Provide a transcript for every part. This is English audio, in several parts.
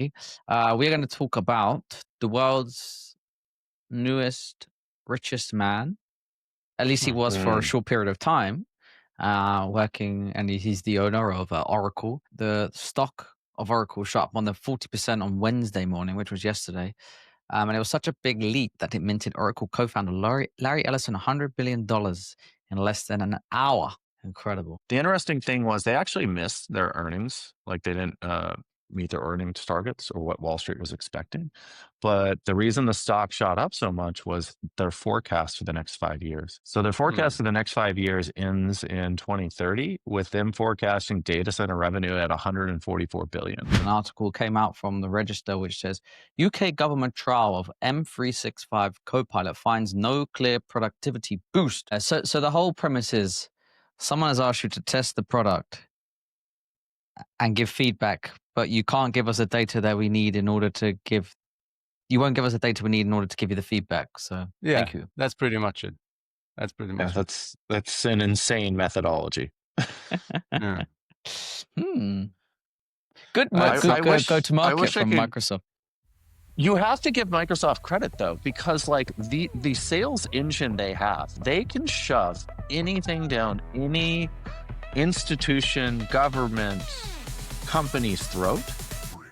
We're going to talk about the world's newest, richest man. At least he was for a short period of time, working, and he's the owner of Oracle. The stock of Oracle shot up more than 40% on Wednesday morning, which was yesterday. And it was such a big leap that it minted Oracle co-founder Larry Ellison $100 billion in less than an hour. Incredible. The interesting thing was they actually missed their earnings. Like they didn't meet their earnings targets or what Wall Street was expecting. But the reason the stock shot up so much was their forecast for the next 5 years. So their forecast for the next 5 years ends in 2030 with them forecasting data center revenue at 144 billion. An article came out from the Register which says UK government trial of M365 Copilot finds no clear productivity boost. So the whole premise is someone has asked you to test the product and give feedback, but you can't give us the data that we need in order to give. You won't give us the data we need in order to give you the feedback. So Yeah, thank you. that's pretty much it. That's pretty Yeah, much it. that's an insane methodology. Yeah. Good go-to-market from Microsoft. You have to give Microsoft credit though, because like the sales engine they have, they can shove anything down any institution, government, company's throat,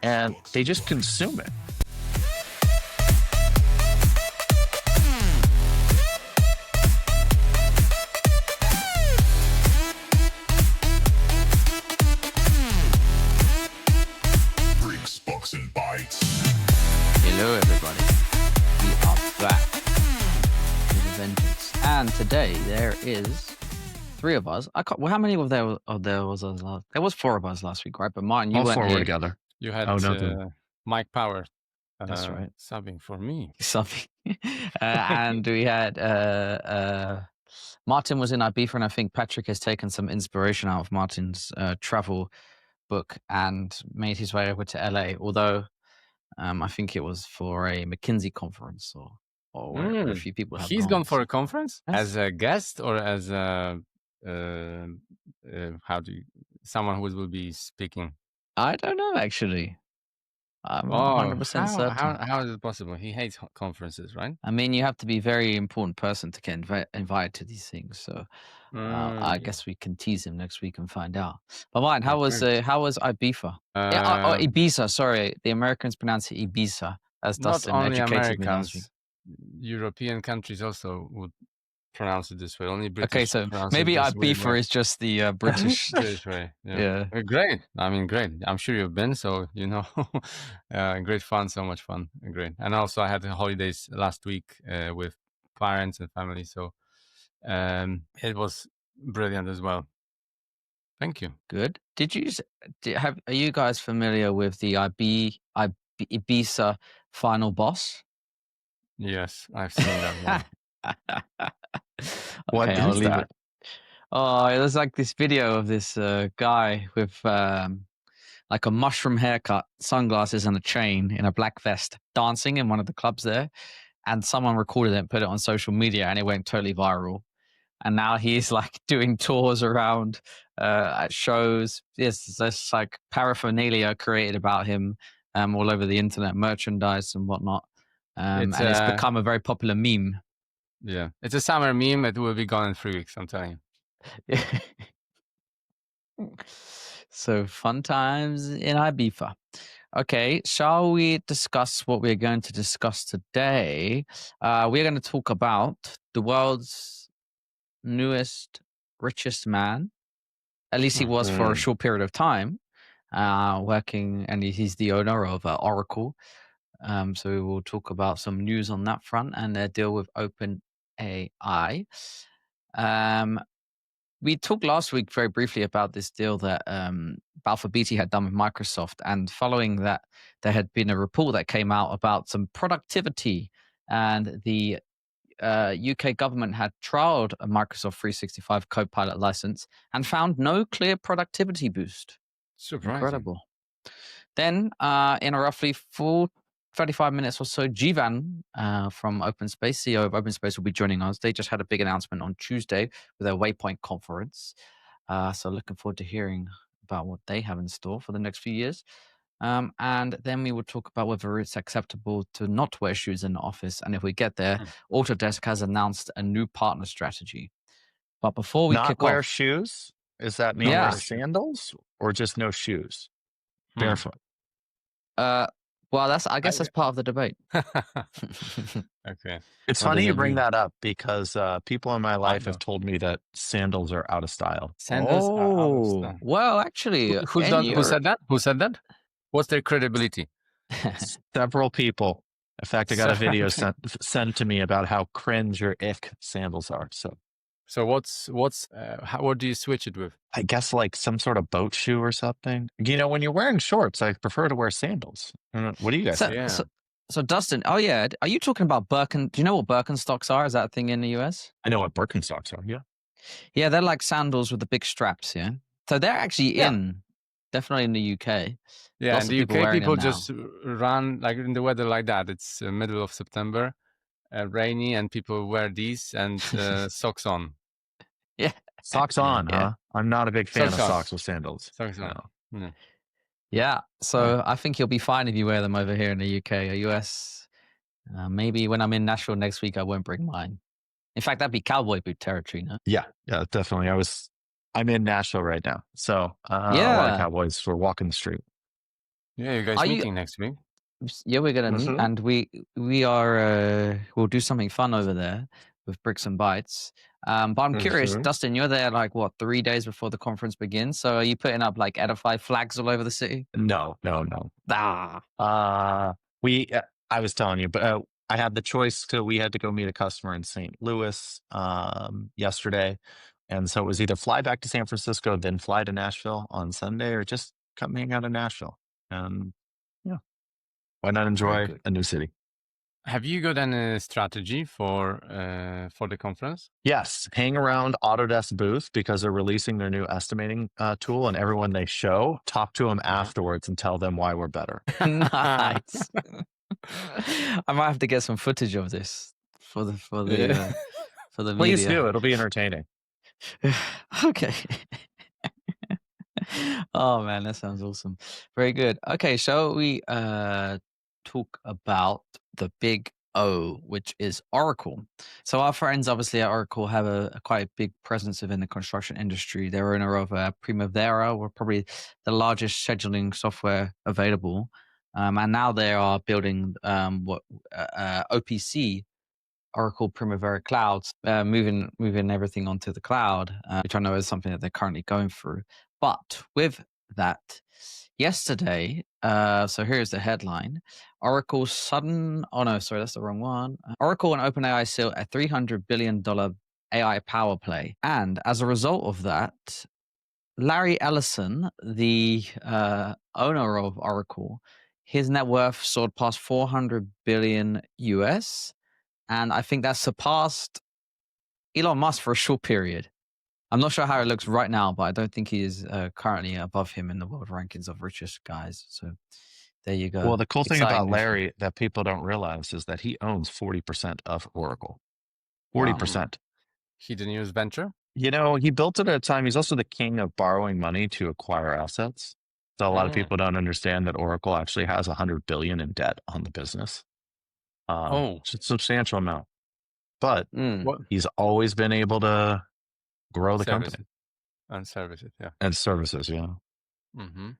and they just consume it. Bricks, box, and bytes. Hello, everybody. We are back with a vengeance, and today there is 3 of us. Well, how many of there was us last? There was 4 of us last week, right? But Martin, you All weren't 4 here. were together. You had Mike Power. That's right. Subbing for me. Something. And we had Martin was in Ibiza, and I think Patrick has taken some inspiration out of Martin's travel book and made his way over to LA. Although I think it was for a McKinsey conference or where a few people have He's gone for so. a conference as a guest or as a someone who will be speaking? I don't know, actually. I'm not 100% certain. How is it possible? He hates conferences, right? I mean, you have to be a very important person to get invited to these things. So I guess we can tease him next week and find out. But Martin, how was Ibiza? Ibiza, sorry. The Americans pronounce it Ibiza, as Dustin not only educated me last week. Americans, European countries also would pronounce it this way. Only British. Okay, so maybe Ibiza is just the British way. Yeah. Great. I mean, great. I'm sure you've been, so you know. Great fun, so much fun. Great. And also I had the holidays last week with parents and family, so it was brilliant as well. Thank you. Good. Are you guys familiar with the Ibiza final boss? Yes, I've seen that one. What Okay, I'll is leave that? it. Oh, it was like this video of this guy with like a mushroom haircut, sunglasses, and a chain in a black vest dancing in one of the clubs there. And someone recorded it and put it on social media, and it went totally viral. And now he's like doing tours around at shows. There's like paraphernalia created about him all over the internet, merchandise and whatnot. And it's become a very popular meme. Yeah, it's a summer meme. It will be gone in 3 weeks, I'm telling you. So fun times in Ibiza. Okay, shall we discuss what we're going to discuss today? We're going to talk about the world's newest, richest man. At least he was for a short period of time, working, and he's the owner of Oracle. So we will talk about some news on that front and their deal with OpenAI. We talked last week very briefly about this deal that Balfour Beatty had done with Microsoft, and following that, there had been a report that came out about some productivity, and the UK government had trialed a Microsoft 365 Copilot license and found no clear productivity boost. Surprising. Incredible. Then, in a roughly 35 minutes or so, Jeevan from OpenSpace, CEO of OpenSpace, will be joining us. They just had a big announcement on Tuesday with their Waypoint conference. So looking forward to hearing about what they have in store for the next few years. And then we will talk about whether it's acceptable to not wear shoes in the office. And if we get there, Autodesk has announced a new partner strategy. But before we Not kick wear off, shoes? Does that mean Yeah. wear sandals or just no shoes? Barefoot. well, I guess that's part of the debate. Okay. It's What funny does you it bring mean? that up because people in my life know. have told me that sandals are out of style. Sandals are out of style. Well, actually, Who said that? Who said that? What's their credibility? Several people. In fact, I got a video So- sent to me about how cringe or ick sandals are. So what do you switch it with? I guess like some sort of boat shoe or something. You know, when you're wearing shorts, I prefer to wear sandals. I don't know, what do you guys think? Yeah. So Dustin, are you talking about Birken? Do you know what Birkenstocks are? Is that a thing in the US? I know what Birkenstocks are. Yeah. Yeah, they're like sandals with the big straps. Yeah, so they're actually Yeah. definitely in the UK. Yeah, Lots in of the people UK, wearing people them now. just run like in the weather like that. It's middle of September, rainy, and people wear these and socks on. Yeah, Socks on, Yeah. huh? I'm not a big fan Socks of on. socks with sandals. Socks on. No. Yeah. yeah. So I think you'll be fine if you wear them over here in the UK or US. Maybe when I'm in Nashville next week, I won't bring mine. In fact, that'd be cowboy boot territory, no? Yeah, definitely. I'm in Nashville right now. So a lot Yeah. of cowboys were walking the street. Yeah, you guys Are you- meeting next week? Yeah, we're gonna meet, Mhm. and we are we'll do something fun over there with Bricks and Bytes. But I'm curious, Mhm. Dustin, you're there like what 3 days before the conference begins? So are you putting up like Edify flags all over the city? No. Ah, I was telling you, but I had the choice we had to go meet a customer in St. Louis yesterday. And so it was either fly back to San Francisco, then fly to Nashville on Sunday, or just come hang out in Nashville. And yeah, why not enjoy good. a new city? Have you got any strategy for the conference? Yes, hang around Autodesk booth because they're releasing their new estimating tool, and everyone they show, talk to them afterwards and tell them why we're better. Nice. I might have to get some footage of this for the Please media. do. It'll be entertaining. Okay. Oh man, that sounds awesome. Very good. Okay, shall we talk about the big O, which is Oracle. So our friends obviously at Oracle have a quite big presence within the construction industry. They're owner of Primavera, or probably the largest scheduling software available. And now they are building OPC, Oracle Primavera Clouds, moving everything onto the cloud, which I know is something that they're currently going through. But with that, yesterday, so here's the headline: Oracle's sudden. Oh no, sorry, that's the wrong one. Oracle and OpenAI seal a $300 billion AI power play, and as a result of that, Larry Ellison, the owner of Oracle, his net worth soared past 400 billion US. And I think that surpassed Elon Musk for a short period. I'm not sure how it looks right now, but I don't think he is currently above him in the world rankings of richest guys. So there you go. Well, the cool thing Exciting about news. Larry that people don't realize is that he owns 40% of Oracle. 40%. He the newest venture? You know, he built it at a time. He's also the king of borrowing money to acquire assets. So a lot of people don't understand that Oracle actually has 100 billion in debt on the business. It's a substantial amount. But What? he's always been able to grow the Service company it. And service it, yeah. and services. Yeah. Mm-hmm.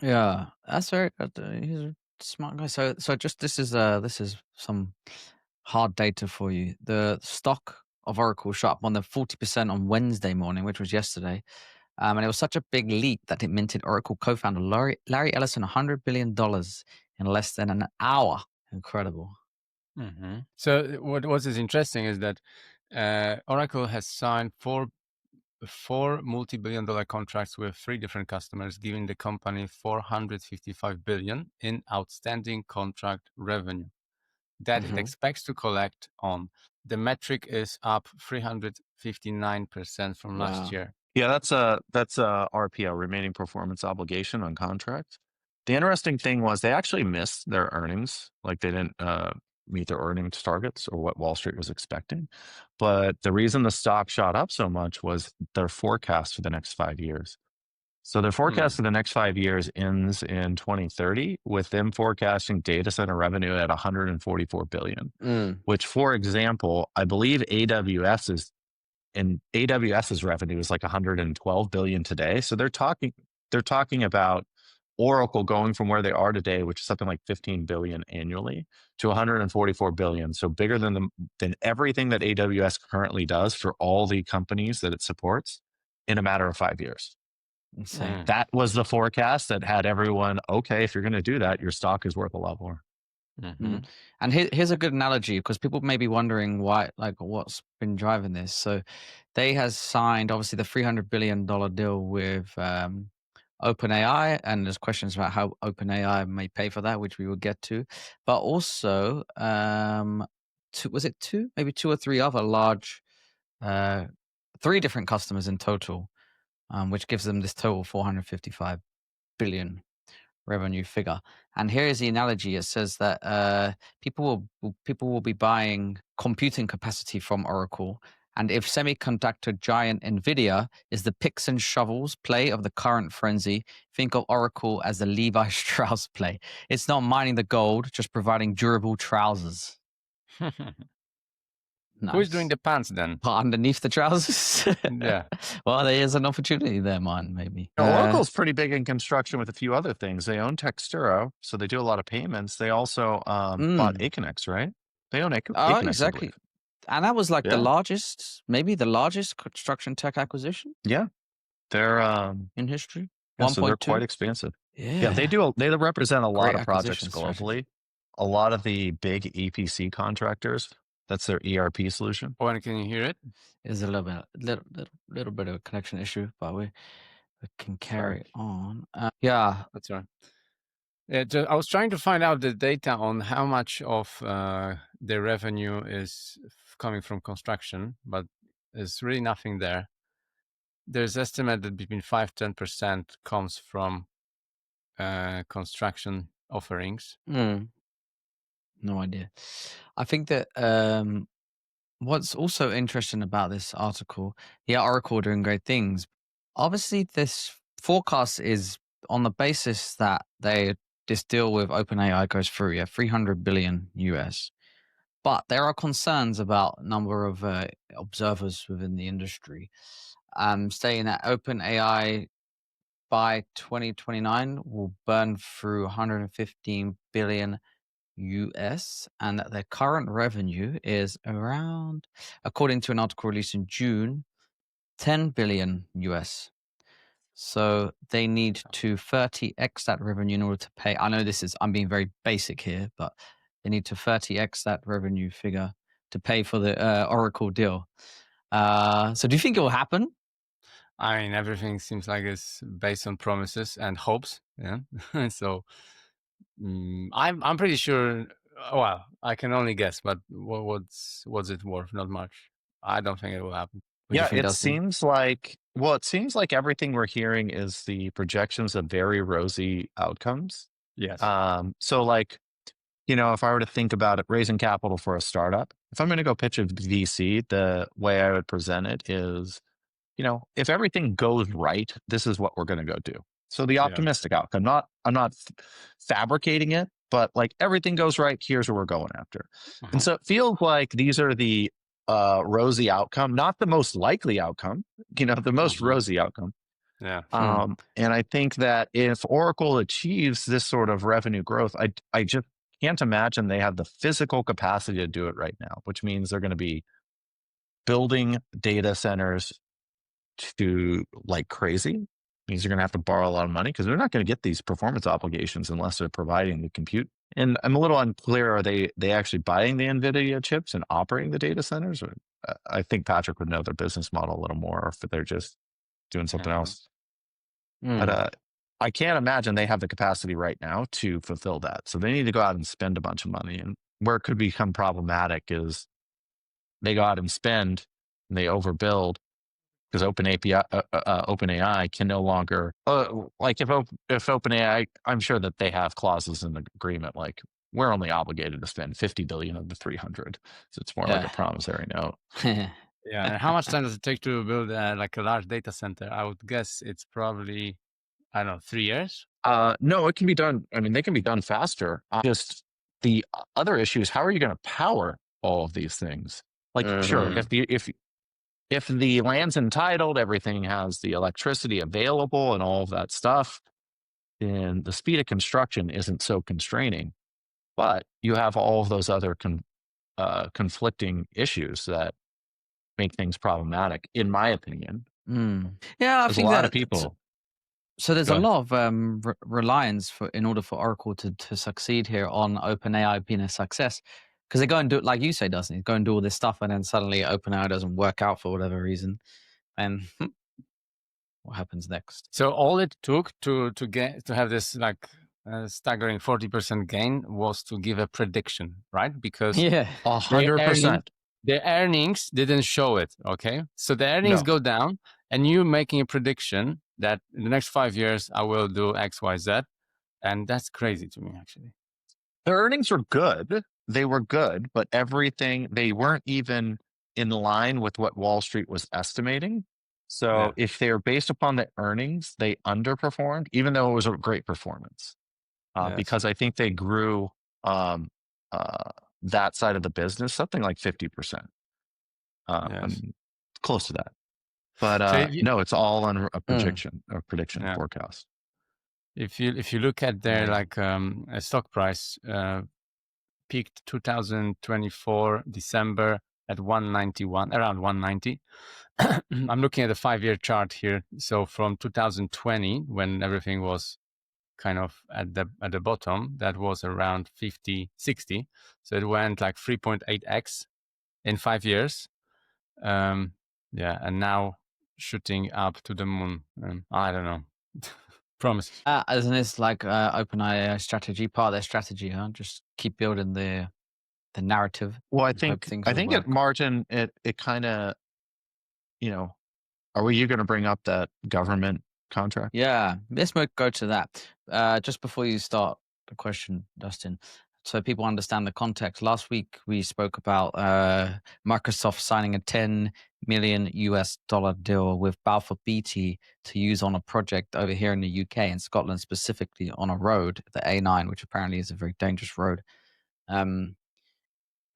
Yeah, that's very good. He's a smart guy. So just this is some hard data for you. The stock of Oracle shot up on the 40% on Wednesday morning, which was yesterday. And it was such a big leap that it minted Oracle co-founder Larry Ellison $100 billion in less than an hour. Incredible. Mm-hmm. So what is interesting is that Oracle has signed four multi-billion-dollar contracts with 3 different customers, giving the company $455 billion in outstanding contract revenue that it expects to collect on. The metric is up 359% from last year. Yeah, that's a RPO, remaining performance obligation on contract. The interesting thing was they actually missed their earnings. Like they didn't meet their earnings targets or what Wall Street was expecting. But the reason the stock shot up so much was their forecast for the next 5 years. So their forecast for the next 5 years ends in 2030, with them forecasting data center revenue at 144 billion. Which, for example, I believe AWS's revenue is like 112 billion today. So they're talking about Oracle going from where they are today, which is something like 15 billion annually, to 144 billion. So bigger than everything that AWS currently does for all the companies that it supports in a matter of 5 years. Insane. That was the forecast that had everyone, okay, if you're going to do that, your stock is worth a lot more. And here's a good analogy, because people may be wondering why, like, what's been driving this. So they has signed obviously the $300 billion deal with OpenAI, and there's questions about how OpenAI may pay for that, which we will get to. But also, maybe two or three other large, 3 different customers in total, which gives them this total 455 billion revenue figure. And here is the analogy. It says that people will be buying computing capacity from Oracle. And if semiconductor giant NVIDIA is the picks and shovels play of the current frenzy, think of Oracle as the Levi Strauss play. It's not mining the gold, just providing durable trousers. Nice. Who's doing the pants then? Underneath the trousers? Yeah. Well, there is an opportunity there, man, maybe. Oracle's pretty big in construction with a few other things. They own Texturo, so they do a lot of payments. They also bought Aconex, right? They own Aconex. Exactly. And that was like the largest construction tech acquisition. Yeah. They're in history. So they're quite expansive. Yeah. They represent a lot of projects acquisition globally. strategy. A lot of the big EPC contractors, that's their ERP solution. Owen, can you hear it? There's a little bit of a connection issue, but we can carry on. Yeah. That's right. Yeah, I was trying to find out the data on how much of their revenue is coming from construction, but there's really nothing there. There's estimate that between 5-10% comes from construction offerings. No idea. I think that what's also interesting about this article, Oracle doing great things. Obviously, this forecast is on the basis that this deal with OpenAI goes through, 300 billion US. But there are concerns about a number of observers within the industry saying that OpenAI by 2029 will burn through 115 billion US, and that their current revenue is around, according to an article released in June, 10 billion US. So they need to 30x that revenue in order to pay. I know I'm being very basic here, but they need to 30x that revenue figure to pay for the Oracle deal. So do you think it will happen? I mean, everything seems like it's based on promises and hopes. Yeah. So I'm pretty sure. Well, I can only guess, but what's it worth? Not much. I don't think it will happen. It seems like everything we're hearing is the projections of very rosy outcomes. Yes. So like, if I were to think about it, raising capital for a startup, if I'm going to go pitch a VC, the way I would present it is, if everything goes right, this is what we're going to go do. So the optimistic outcome, I'm not fabricating it, but like everything goes right, here's what we're going after. And so it feels like these are the rosy outcome, not the most likely outcome, the most rosy outcome. Yeah. And I think that if Oracle achieves this sort of revenue growth, I just can't imagine they have the physical capacity to do it right now, which means they're going to be building data centers to like crazy. Means they're going to have to borrow a lot of money because they're not going to get these performance obligations unless they're providing the compute. And I'm a little unclear, are they actually buying the NVIDIA chips and operating the data centers? Or, I think Patrick would know their business model a little more, or if they're just doing something else. But I can't imagine they have the capacity right now to fulfill that. So they need to go out and spend a bunch of money. And where it could become problematic is they go out and spend and they overbuild, because OpenAI can no longer, like if OpenAI, I'm sure that they have clauses in the agreement, like we're only obligated to spend 50 billion of the 300. So it's more like a promissory note. Yeah. And how much time does it take to build like a large data center? I would guess it's probably I don't know, 3 years? No, it can be done. I mean, they can be done faster. Just the other issue is, how are you going to power all of these things? Like, sure, if the land's entitled, everything has the electricity available and all of that stuff, then the speed of construction isn't so constraining. But you have all of those other conflicting issues that make things problematic, in my opinion. Yeah, I There's a think lot that of people. So there's Go a ahead. lot of reliance in order for Oracle to succeed here on OpenAI being a success, because they go and do it like you say, Dustin. Go and do all this stuff, and then suddenly OpenAI doesn't work out for whatever reason, and what happens next? So all it took to have this like staggering 40% gain was to give a prediction, right? Because Yeah, 100%. the earnings didn't show it. Okay, so the earnings No. go down, and you making a prediction that in the next 5 years I will do X, Y, Z, and that's crazy to me, actually. The earnings were good. They were good, but they weren't even in line with what Wall Street was estimating. So Yeah. if they're based upon the earnings, they underperformed, even though it was a great performance. Yes. Because I think they grew that side of the business something like 50%. Yes. Close to that. But So if you- no, it's all on a prediction Yeah. forecast. If you look at their Amazing. like a stock price, peaked 2024 December at 191, around 190. I'm looking at the 5-year chart here. So from 2020, when everything was kind of at the bottom, that was around 50, 60. So it went like 3.8x in 5 years. Yeah, and now shooting up to the moon. I don't know. Promises. Isn't this like OpenAI strategy, part of their strategy? Huh? Just keep building the narrative. Well, I and hope think things I will think work. at margin it kind of, are you going to bring up that government contract? Yeah, let's go to that. Just before you start the question, Dustin, so people understand the context. Last week we spoke about Microsoft signing a $10 million deal with Balfour Beatty to use on a project over here in the UK, in Scotland specifically, on a road, the A9, which apparently is a very dangerous road.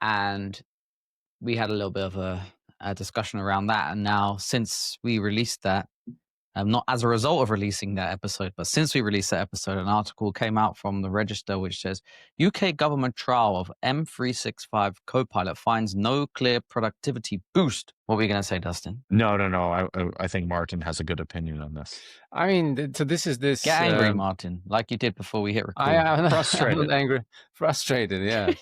And we had a little bit of a discussion around that. And now, since we released that, not as a result of releasing that episode, but since we released that episode, an article came out from the Register which says UK government trial of M365 Copilot finds no clear productivity boost. What were you going to say, Dustin? No. I think Martin has a good opinion on this. I mean, so this is this. Get angry, Martin, like you did before we hit record. I'm Frustrated. not angry. Frustrated, yeah.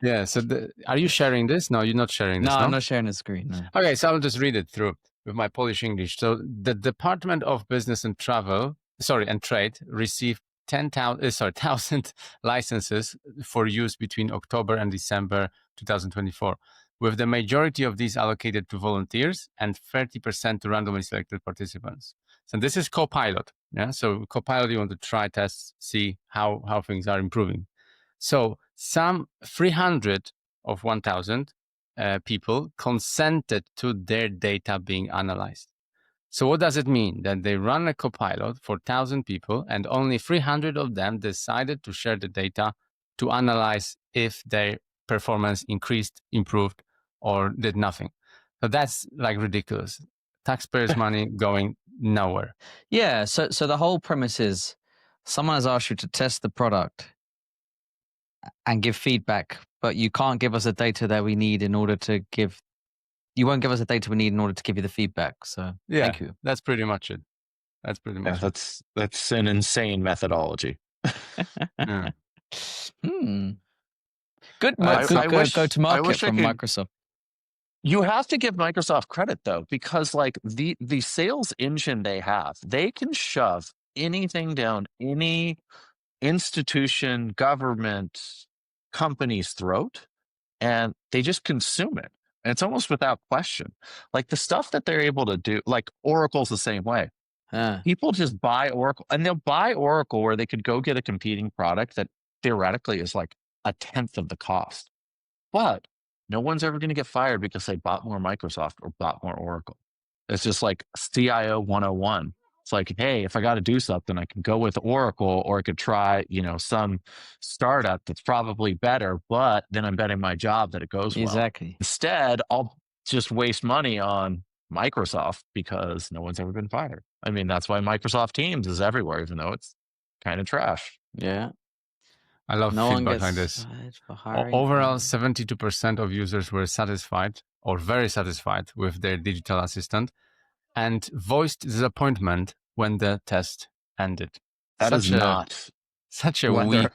Yeah, so are you sharing this? No, you're not sharing this, No, no? I'm not sharing the screen. No. Okay, so I'll just read it through with my Polish English. So the Department of Business and Trade received 1,000 licenses for use between October and December 2024, with the majority of these allocated to volunteers and 30% to randomly selected participants. So this is Copilot. Yeah, so Copilot, you want to try, test, see how things are improving. So some 300 of 1,000 people consented to their data being analyzed. So what does it mean? That they run a Copilot for 1,000 people and only 300 of them decided to share the data to analyze if their performance increased, improved, or did nothing. So that's like ridiculous. Taxpayers' money going nowhere. Yeah, so the whole premise is someone has asked you to test the product and give feedback, but you can't give us the data that we need in order to give. You won't give us the data we need in order to give you the feedback. So Yeah, thank you. that's pretty much it. That's pretty much it. That's an insane methodology. Yeah. Good. I wish- go to I market wish I from could- Microsoft. You have to give Microsoft credit though, because like the sales engine they have, they can shove anything down any institution, government, company's throat, and they just consume it. And it's almost without question. Like the stuff that they're able to do, like Oracle's the same way. People just buy Oracle, and they'll buy Oracle where they could go get a competing product that theoretically is like 1/10 of the cost. But no one's ever going to get fired because they bought more Microsoft or bought more Oracle. It's just like CIO 101. It's like, hey, if I got to do something, I can go with Oracle, or I could try, some startup that's probably better, but then I'm betting my job that it goes well. Exactly. Instead, I'll just waste money on Microsoft because no one's ever been fired. I mean, that's why Microsoft Teams is everywhere, even though it's kind of trash. Yeah. I love No one feedback gets like this. fired for hiring. Overall, 72% of users were satisfied or very satisfied with their digital assistant and voiced disappointment when the test ended. That is not such a when weak.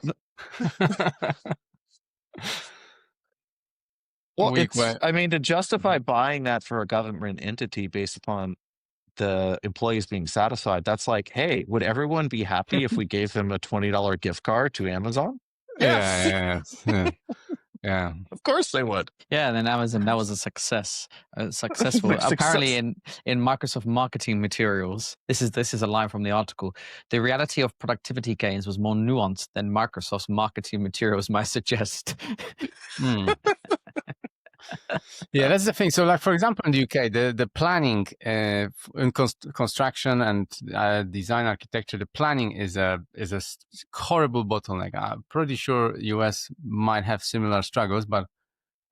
Well, weak way. I mean, to justify buying that for a government entity based upon the employees being satisfied, that's like, hey, would everyone be happy if we gave them a $20 gift card to Amazon? Yes. Yeah. Of course they would. Yeah, and then Amazon, that was a success. Successful. Apparently in Microsoft marketing materials, this is a line from the article. The reality of productivity gains was more nuanced than Microsoft's marketing materials might suggest. Yeah, that's the thing. So, like, for example, in the UK, the planning in construction and design architecture, the planning is a horrible bottleneck. I'm pretty sure US might have similar struggles, but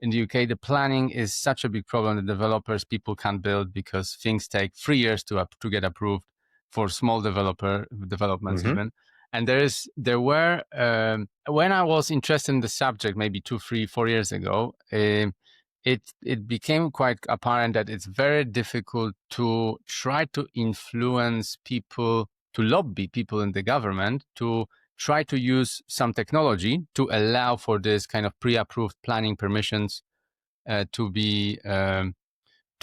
in the UK, the planning is such a big problem. The developers, people can't build because things take 3 years to get approved for small developments even. And there were when I was interested in the subject, maybe 2, 3, 4 years ago, it became quite apparent that it's very difficult to try to influence people, to lobby people in the government to try to use some technology to allow for this kind of pre-approved planning permissions to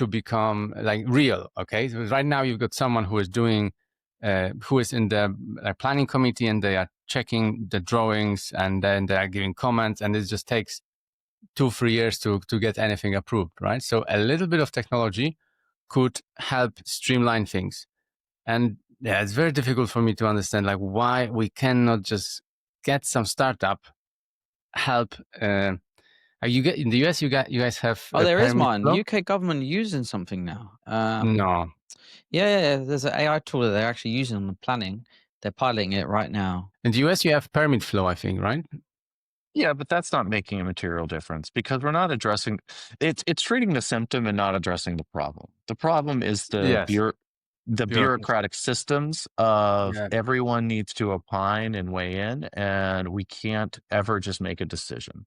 become like real. Okay, so right now you've got someone who is doing who is in the planning committee, and they are checking the drawings, and then they are giving comments, and it just takes 2-3 years to get anything approved, right? So a little bit of technology could help streamline things. And yeah, it's very difficult for me to understand like why we cannot just get some startup help. You get in the US, you guys have. Oh, there is one. UK government using something now. No. Yeah. There's an AI tool that they're actually using on the planning. They're piloting it right now. In the US, you have permit flow, I think, right? Yeah, but that's not making a material difference because we're not addressing it's treating the symptom and not addressing the problem. The problem is the bureaucratic systems of everyone needs to opine and weigh in, and we can't ever just make a decision.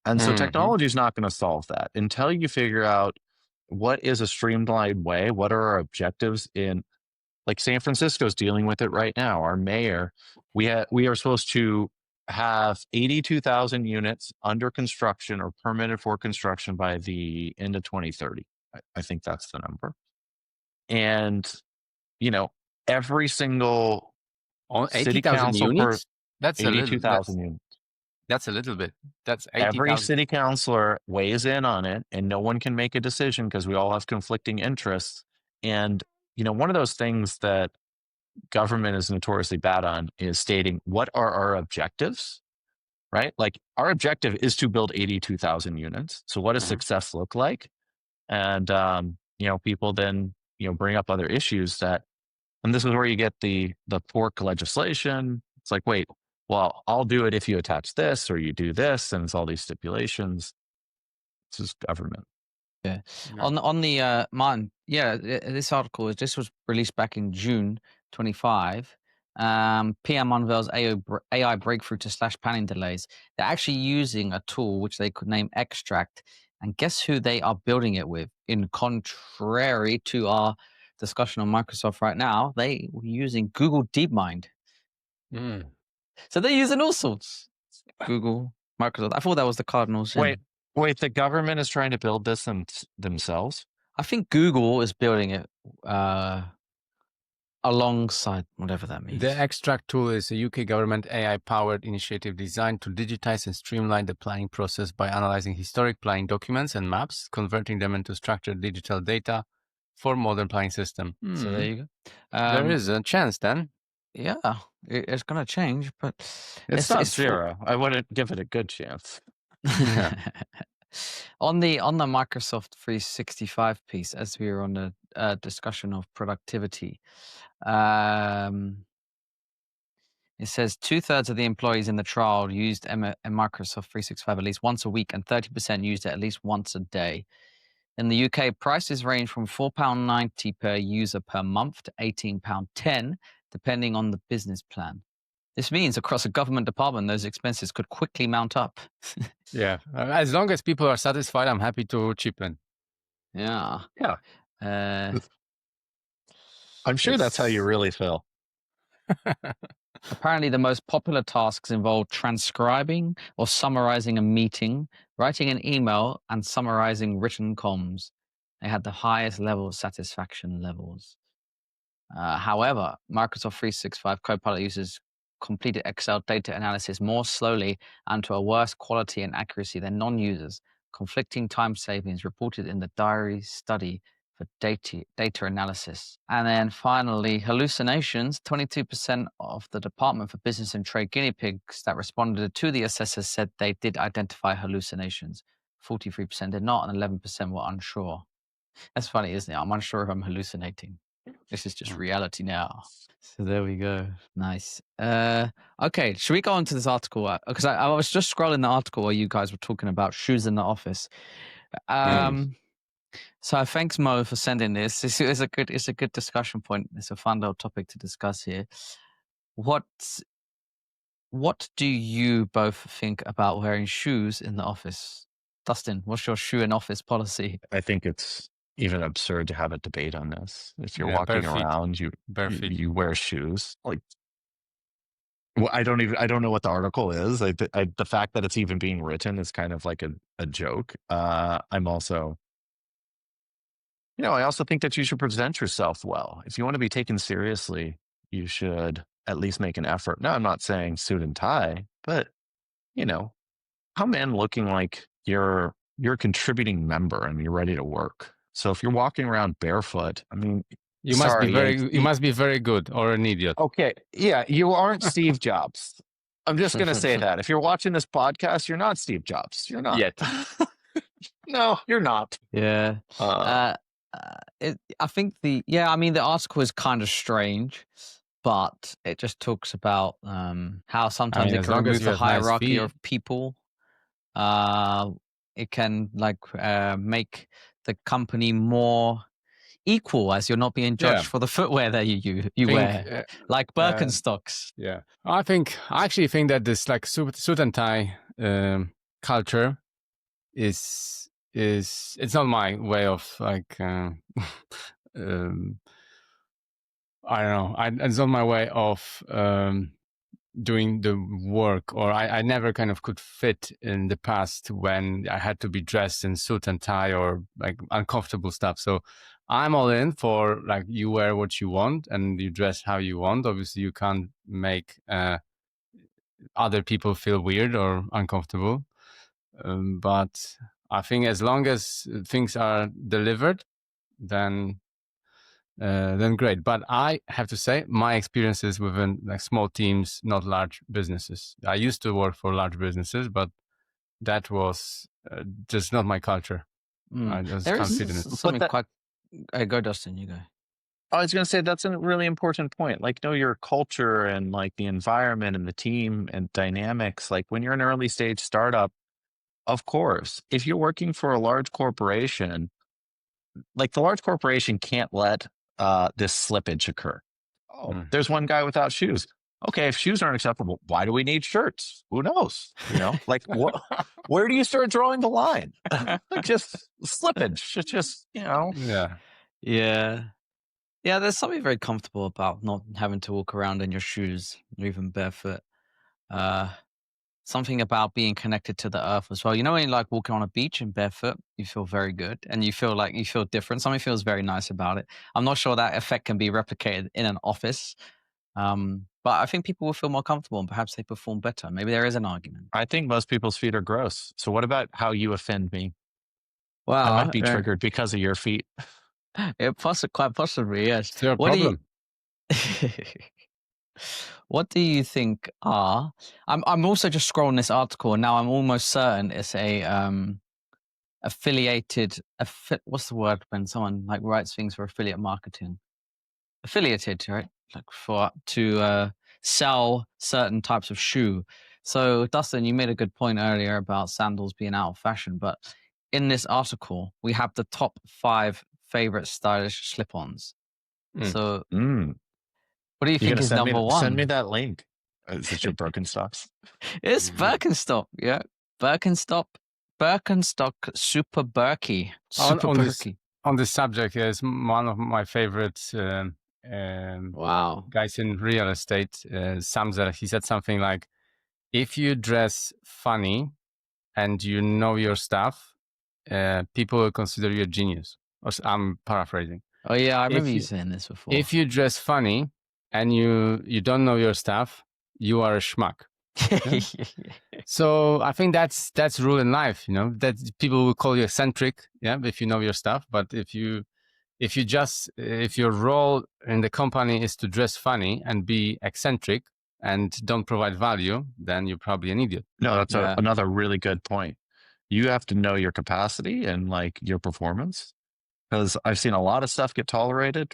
And so technology is not going to solve that until you figure out what is a streamlined way, what are our objectives in, like San Francisco's dealing with it right now. Our mayor, we are supposed to have 82,000 units under construction or permitted for construction by the end of 2030. I think that's the number. And, every single city council units? That's 82,000 units. That's a little bit. That's 80,000. Every city councilor weighs in on it, and no one can make a decision because we all have conflicting interests. And, one of those things that government is notoriously bad on is stating what are our objectives, right? Like our objective is to build 82,000 units. So what does success look like? And, people then, bring up other issues and this is where you get the pork legislation. It's like, wait, well, I'll do it if you attach this or you do this. And it's all these stipulations. This is government. Yeah. On the Martin, this article was released back in June 25. PM unveils AI breakthrough to slash planning delays. They're actually using a tool which they could name Extract, and guess who they are building it with? In contrary to our discussion on Microsoft right now, they were using Google DeepMind. So they're using all sorts. Google, Microsoft. I thought that was the cardinal sin. Wait, the government is trying to build this themselves? I think Google is building it alongside whatever that means. The Extract tool is a UK government AI-powered initiative designed to digitize and streamline the planning process by analyzing historic planning documents and maps, converting them into structured digital data for modern planning system. So there you go. There is a chance then. Yeah, it's going to change, but it's not zero. I wouldn't give it a good chance. On the Microsoft 365 piece, as we were on the discussion of productivity, it says 2/3 of the employees in the trial used Microsoft 365 at least once a week, and 30% used it at least once a day. In the UK, prices range from £4.90 per user per month to £18.10, depending on the business plan. This means across a government department, those expenses could quickly mount up. Yeah, as long as people are satisfied, I'm happy to chip in. Yeah. Yeah. I'm sure that's how you really feel. Apparently, the most popular tasks involve transcribing or summarizing a meeting, writing an email, and summarizing written comms. They had the highest level of satisfaction levels. However, Microsoft 365 Copilot uses completed Excel data analysis more slowly and to a worse quality and accuracy than non-users. Conflicting time savings reported in the diary study for data analysis. And then finally, hallucinations. 22% of the Department for Business and Trade guinea pigs that responded to the assessors said they did identify hallucinations. 43% did not, and 11% were unsure. That's funny, isn't it? I'm unsure if I'm hallucinating. This is just reality now. So there we go. Nice. Okay, should we go on to this article? Because I was just scrolling the article where you guys were talking about shoes in the office. So thanks, Mo, for sending this. It's a good discussion point. It's a fun little topic to discuss here. What do you both think about wearing shoes in the office? Dustin, what's your shoe in office policy? I think it's even absurd to have a debate on this. If you're Yeah, walking bare feet. around, Bare feet. you wear shoes. Like, well, I don't know what the article is. The fact that it's even being written is kind of like a joke. I'm also, I also think that you should present yourself well. If you want to be taken seriously, you should at least make an effort. Now, I'm not saying suit and tie, but come in looking like you're a contributing member and you're ready to work. So if you're walking around barefoot, I mean, you must be very good or an idiot. Okay, yeah, you aren't Steve Jobs. I'm just gonna say that. If you're watching this podcast, you're not Steve Jobs. You're not yet. No, you're not. Yeah. I think the article is kind of strange, but it just talks about how sometimes it can remove the hierarchy of people. It can make the company more equal, as you're not being judged for the footwear that you wear, like Birkenstocks. Yeah, I actually think that this suit and tie culture is it's not my way of I don't know. It's not my way of doing the work, or I never kind of could fit in the past when I had to be dressed in suit and tie or like uncomfortable stuff. So I'm all in for you wear what you want and you dress how you want. Obviously, you can't make other people feel weird or uncomfortable. But I think as long as things are delivered, then great. But I have to say, my experiences within small teams, not large businesses. I used to work for large businesses, but that was just not my culture. I just can't fit in it. Something quite. Go, Dustin. You go. I was going to say that's a really important point. Know your culture and the environment and the team and dynamics. When you're an early stage startup, of course, if you're working for a large corporation, the large corporation can't let this slippage occur. There's one guy without shoes. Okay, if shoes aren't acceptable, why do we need shirts? Who knows? What? Where do you start drawing the line? Just slippage. It's just Yeah, there's something very comfortable about not having to walk around in your shoes, or even barefoot. Something about being connected to the earth as well. When you walking on a beach in barefoot, you feel very good and you feel different. Something feels very nice about it. I'm not sure that effect can be replicated in an office. But I think people will feel more comfortable and perhaps they perform better. Maybe there is an argument. I think most people's feet are gross. So what about how you offend me? Well, I might be triggered because of your feet. Quite possibly, yes. It's your problem. What do you think are? I'm also just scrolling this article, and now I'm almost certain it's a affiliated. What's the word when someone like writes things for affiliate marketing? Affiliated, right? Like to sell certain types of shoe. So Dustin, you made a good point earlier about sandals being out of fashion, but in this article we have the top 5 favorite stylish slip-ons. So what do you think is number 1? Send me that link. Is it your Birkenstocks? It's Birkenstock, yeah. Birkenstock Super Berkey. Super Berkey. On this subject, is one of my favorite Wow. guys in real estate, Samzer. He said something like, if you dress funny and you know your stuff, people will consider you a genius. I'm paraphrasing. Oh yeah, I remember you saying this before. If you dress funny and you don't know your stuff, you are a schmuck. Yeah? So I think that's rule in life, that people will call you eccentric, if you know your stuff. But if your role in the company is to dress funny and be eccentric and don't provide value, then you're probably an idiot. No, that's another really good point. You have to know your capacity and like your performance, because I've seen a lot of stuff get tolerated,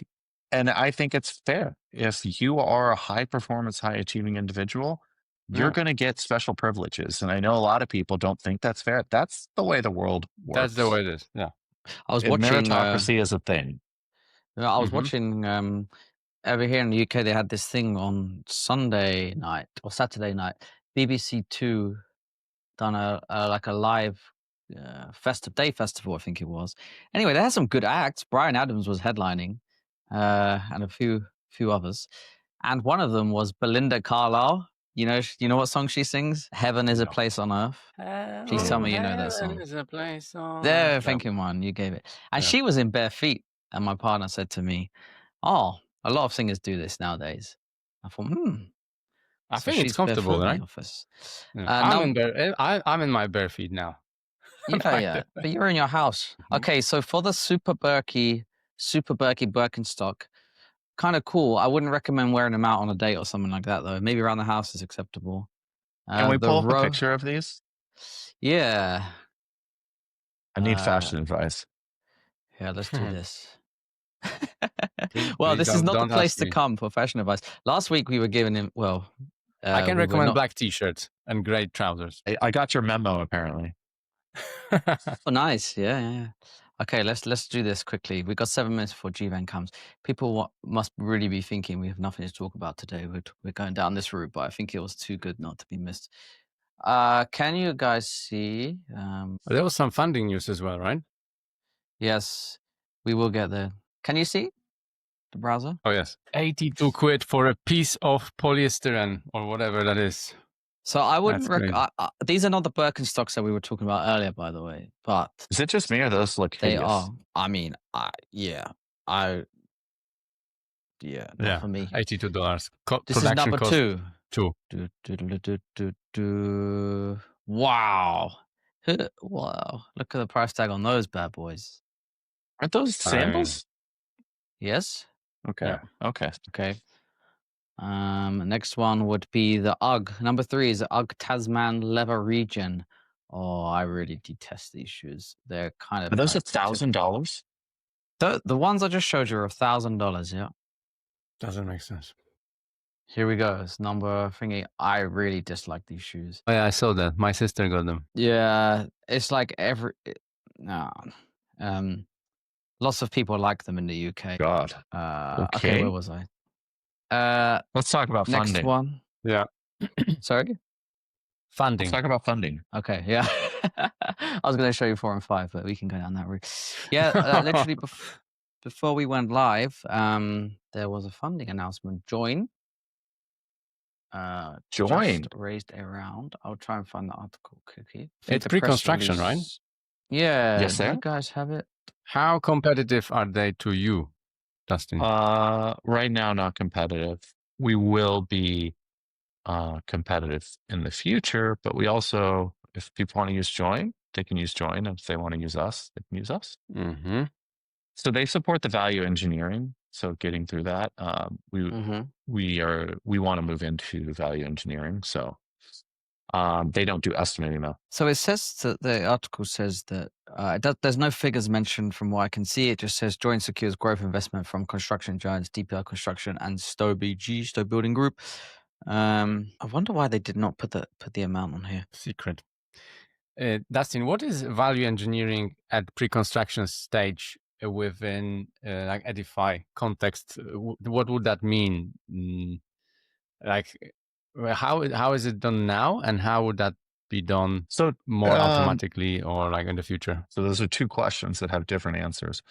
and I think it's fair. If you are a high performance, high achieving individual, you're going to get special privileges. And I know a lot of people don't think that's fair. That's the way the world works. That's the way it is. Yeah. I was watching meritocracy is a thing. I was watching over here in the UK. They had this thing on Sunday night or Saturday night. BBC Two done a live day festival, I think it was. Anyway, they had some good acts. Bryan Adams was headlining, and a few others. And one of them was Belinda Carlisle. You know what song she sings? Heaven is a place on earth. Please tell me you know that song. Heaven is a place on There, thinking one, you gave it. And she was in bare feet. And my partner said to me, "Oh, a lot of singers do this nowadays." I thought, I think it's comfortable, right? Yeah. I'm in my bare feet now. Yeah. But you're in your house. Okay, so for the Super Berkey Birkenstock, kind of cool. I wouldn't recommend wearing them out on a date or something like that, though. Maybe around the house is acceptable. Can we pull up a picture of these? Yeah. I need fashion advice. Yeah, let's do this. Well, this is not the place to come for fashion advice. Last week we were giving him, I can recommend black t-shirts and gray trousers. I got your memo, apparently. Oh, nice. Yeah. Okay, let's do this quickly. We've got 7 minutes before Jeevan comes. People must really be thinking we have nothing to talk about today. We're going down this route, but I think it was too good not to be missed. Can you guys see? There was some funding news as well, right? Yes, we will get there. Can you see the browser? Oh, yes. 82 quid for a piece of polyester or whatever that is. So I wouldn't these are not the Birkenstocks that we were talking about earlier, by the way. But is it just me or those look hideous? They are. I mean, not for me. $82. This is number 2. 2. Wow. Wow. Look at the price tag on those bad boys. Aren't those sandals? Yes. Okay. Yeah. Okay. Next one would be the UGG. Number 3 is the UGG Tasman Leather Region. Oh, I really detest these shoes. They're kind of. Are those $1,000? The ones I just showed you are $1,000. Yeah. Doesn't make sense. Here we go. It's number thingy. I really dislike these shoes. Oh yeah, I saw that. My sister got them. Yeah, it's like lots of people like them in the UK. God. Okay, where was I? Let's talk about funding. Next one. Yeah. Sorry? Funding. Let's talk about funding. Okay, yeah. I was going to show you 4 and 5, but we can go down that route. Yeah, literally before we went live, there was a funding announcement. Join. Just raised a round. I'll try and find the article quickly. It's pre-construction, right? Yeah. Yes, sir. You guys have it. How competitive are they to you, Dustin? Right now, not competitive. We will be competitive in the future, but we also, if people want to use Join, they can use Join. If they want to use us, they can use us. Mm-hmm. So they support the value engineering. So getting through that, we want to move into value engineering. So they don't do estimating though. So it says that the article says that There's no figures mentioned from what I can see. It just says joint secures growth investment from construction giants DPR Construction and Stowe BG, Stowe Building Group. I wonder why they did not put the amount on here. Secret. Dustin, what is value engineering at pre-construction stage within like Edify context? What would that mean? Like, how is it done now, and how would that be done more automatically or like in the future? So those are two questions that have different answers.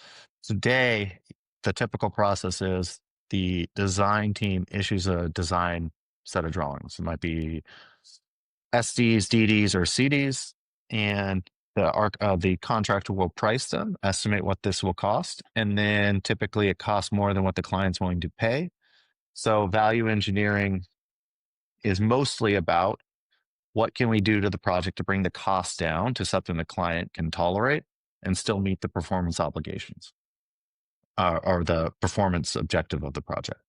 Today, the typical process is the design team issues a design set of drawings. It might be SDs, DDs, or CDs, and the contractor will price them, estimate what this will cost, and then typically it costs more than what the client's willing to pay. So value engineering is mostly about what can we do to the project to bring the cost down to something the client can tolerate and still meet the performance obligations or the performance objective of the project.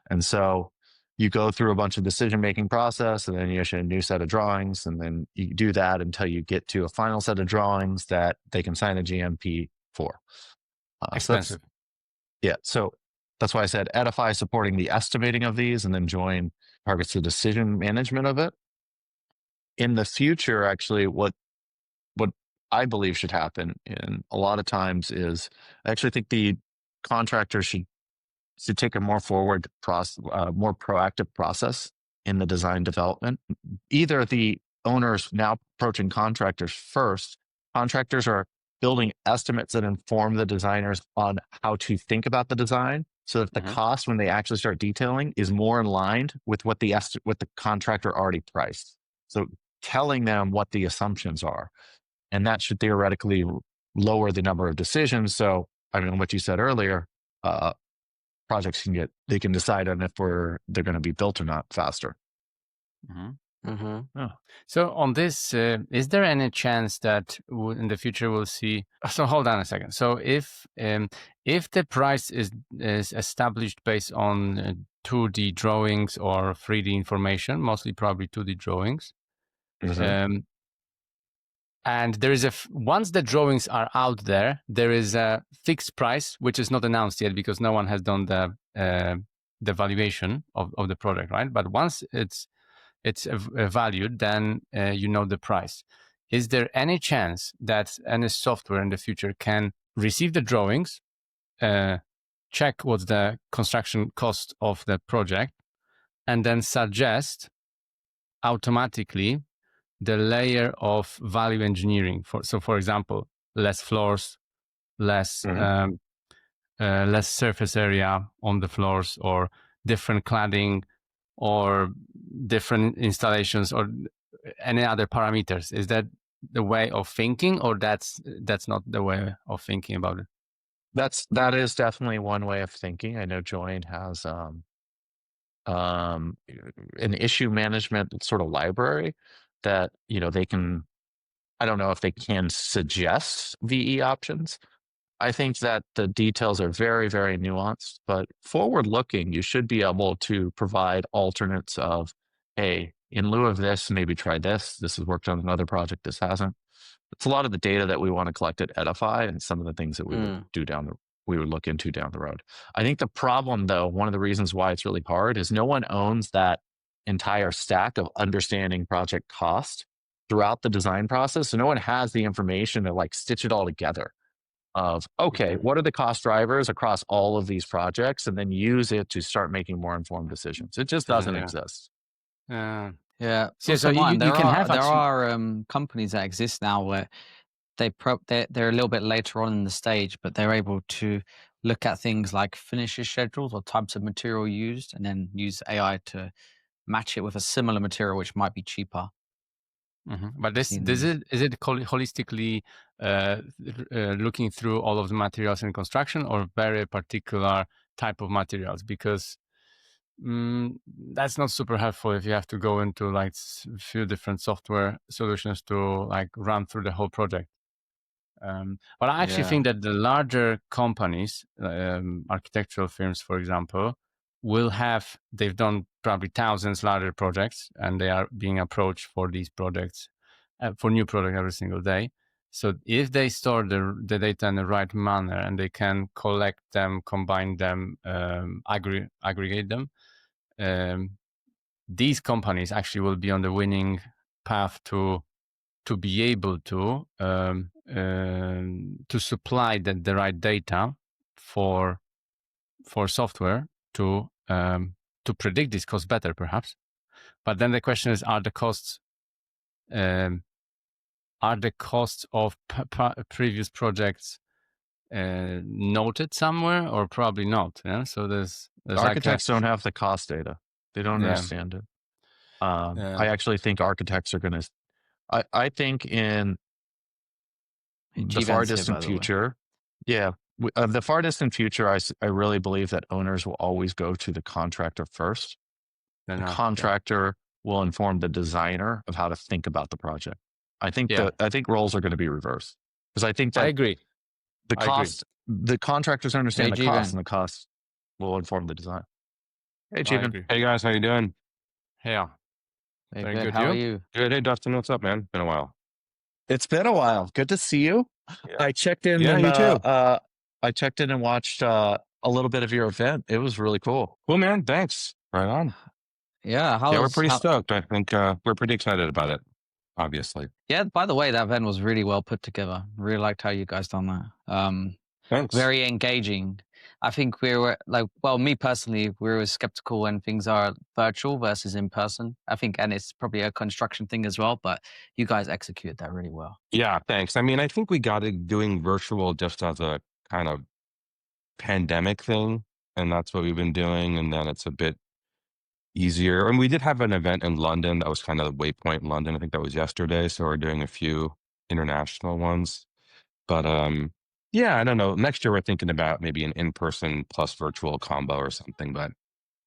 And so you go through a bunch of decision-making process, and then you issue a new set of drawings, and then you do that until you get to a final set of drawings that they can sign a GMP for. Expensive. So that's why I said Edify supporting the estimating of these, and then Join targets the decision management of it. In the future, actually, what I believe should happen in a lot of times is I actually think the contractor should take a more forward process, more proactive process in the design development. Either the owners now approaching contractors first. Contractors are building estimates that inform the designers on how to think about the design, so that the cost when they actually start detailing is more in line with what the contractor already priced. So telling them what the assumptions are, and that should theoretically lower the number of decisions. So, I mean, what you said earlier, projects they can decide on if they're going to be built or not faster. So on this, is there any chance that in the future we'll see? So hold on a second. So if the price is established based on 2D drawings or 3D information, mostly probably 2D drawings, and there is once the drawings are out there is a fixed price which is not announced yet because no one has done the valuation of the product, right? But once it's valued, then you know the price. Is there any chance that any software in the future can receive the drawings, check what's the construction cost of the project, and then suggest automatically the layer of value engineering? For example, less floors, less less surface area on the floors, or different cladding, or different installations, or any other parameters. Is that the way of thinking, or that's not the way of thinking about it? That is definitely one way of thinking. I know Join has an issue management sort of library that they can. I don't know if they can suggest VE options. I think that the details are very, very nuanced, but forward looking, you should be able to provide alternates of, hey, in lieu of this, maybe try this. This has worked on another project. This hasn't. It's a lot of the data that we want to collect at Edify, and some of the things that we would look into down the road. I think the problem, though, one of the reasons why it's really hard is no one owns that entire stack of understanding project cost throughout the design process. So no one has the information to stitch it all together of, okay, what are the cost drivers across all of these projects, and then use it to start making more informed decisions. It just doesn't exist. Yeah. So you can have there are companies that exist now where they're a little bit later on in the stage, but they're able to look at things like finishes schedules or types of material used, and then use AI to match it with a similar material which might be cheaper. But is it holistically looking through all of the materials in construction, or very particular type of materials? Because that's not super helpful if you have to go into a few different software solutions to run through the whole project. But I actually think that the larger companies, architectural firms, for example, they've done probably thousands larger projects, and they are being approached for these projects, for new product every single day. So if they store the data in the right manner and they can collect them, combine them, aggregate them, these companies actually will be on the winning path to be able to supply the right data for software to predict these costs better, perhaps. But then the question is: are the costs of previous projects noted somewhere, or probably not? Yeah. So there's Architects don't have the cost data. They don't understand it. I actually think architects are going to. I think in the far distant future, the far distant future, I really believe that owners will always go to the contractor first. The contractor will inform the designer of how to think about the project. I think roles are going to be reversed, because I think that I agree. The contractors understand the cost, and the cost will inform the design. Hey, Jeevan. Hey guys, how you doing? Hey, very good. How are you? Good. Hey, Dustin, what's up, man? Been a while. It's been a while. Good to see you. Yeah. I checked in. Yeah, you too. I checked in and watched a little bit of your event. It was really cool. Cool, man. Thanks. Right on. Yeah. We're pretty stoked. I think we're pretty excited about it, obviously. Yeah. By the way, that event was really well put together. Really liked how you guys done that. Thanks. Very engaging. I think we were me personally, we were skeptical when things are virtual versus in person. I think, and it's probably a construction thing as well, but you guys executed that really well. Yeah, thanks. I mean, I think we got it doing virtual just as a kind of pandemic thing, and that's what we've been doing. And then it's a bit easier. And we did have an event in London that was kind of the Waypoint in London. I think that was yesterday. So we're doing a few international ones. But yeah, I don't know. Next year we're thinking about maybe an in-person plus virtual combo or something. But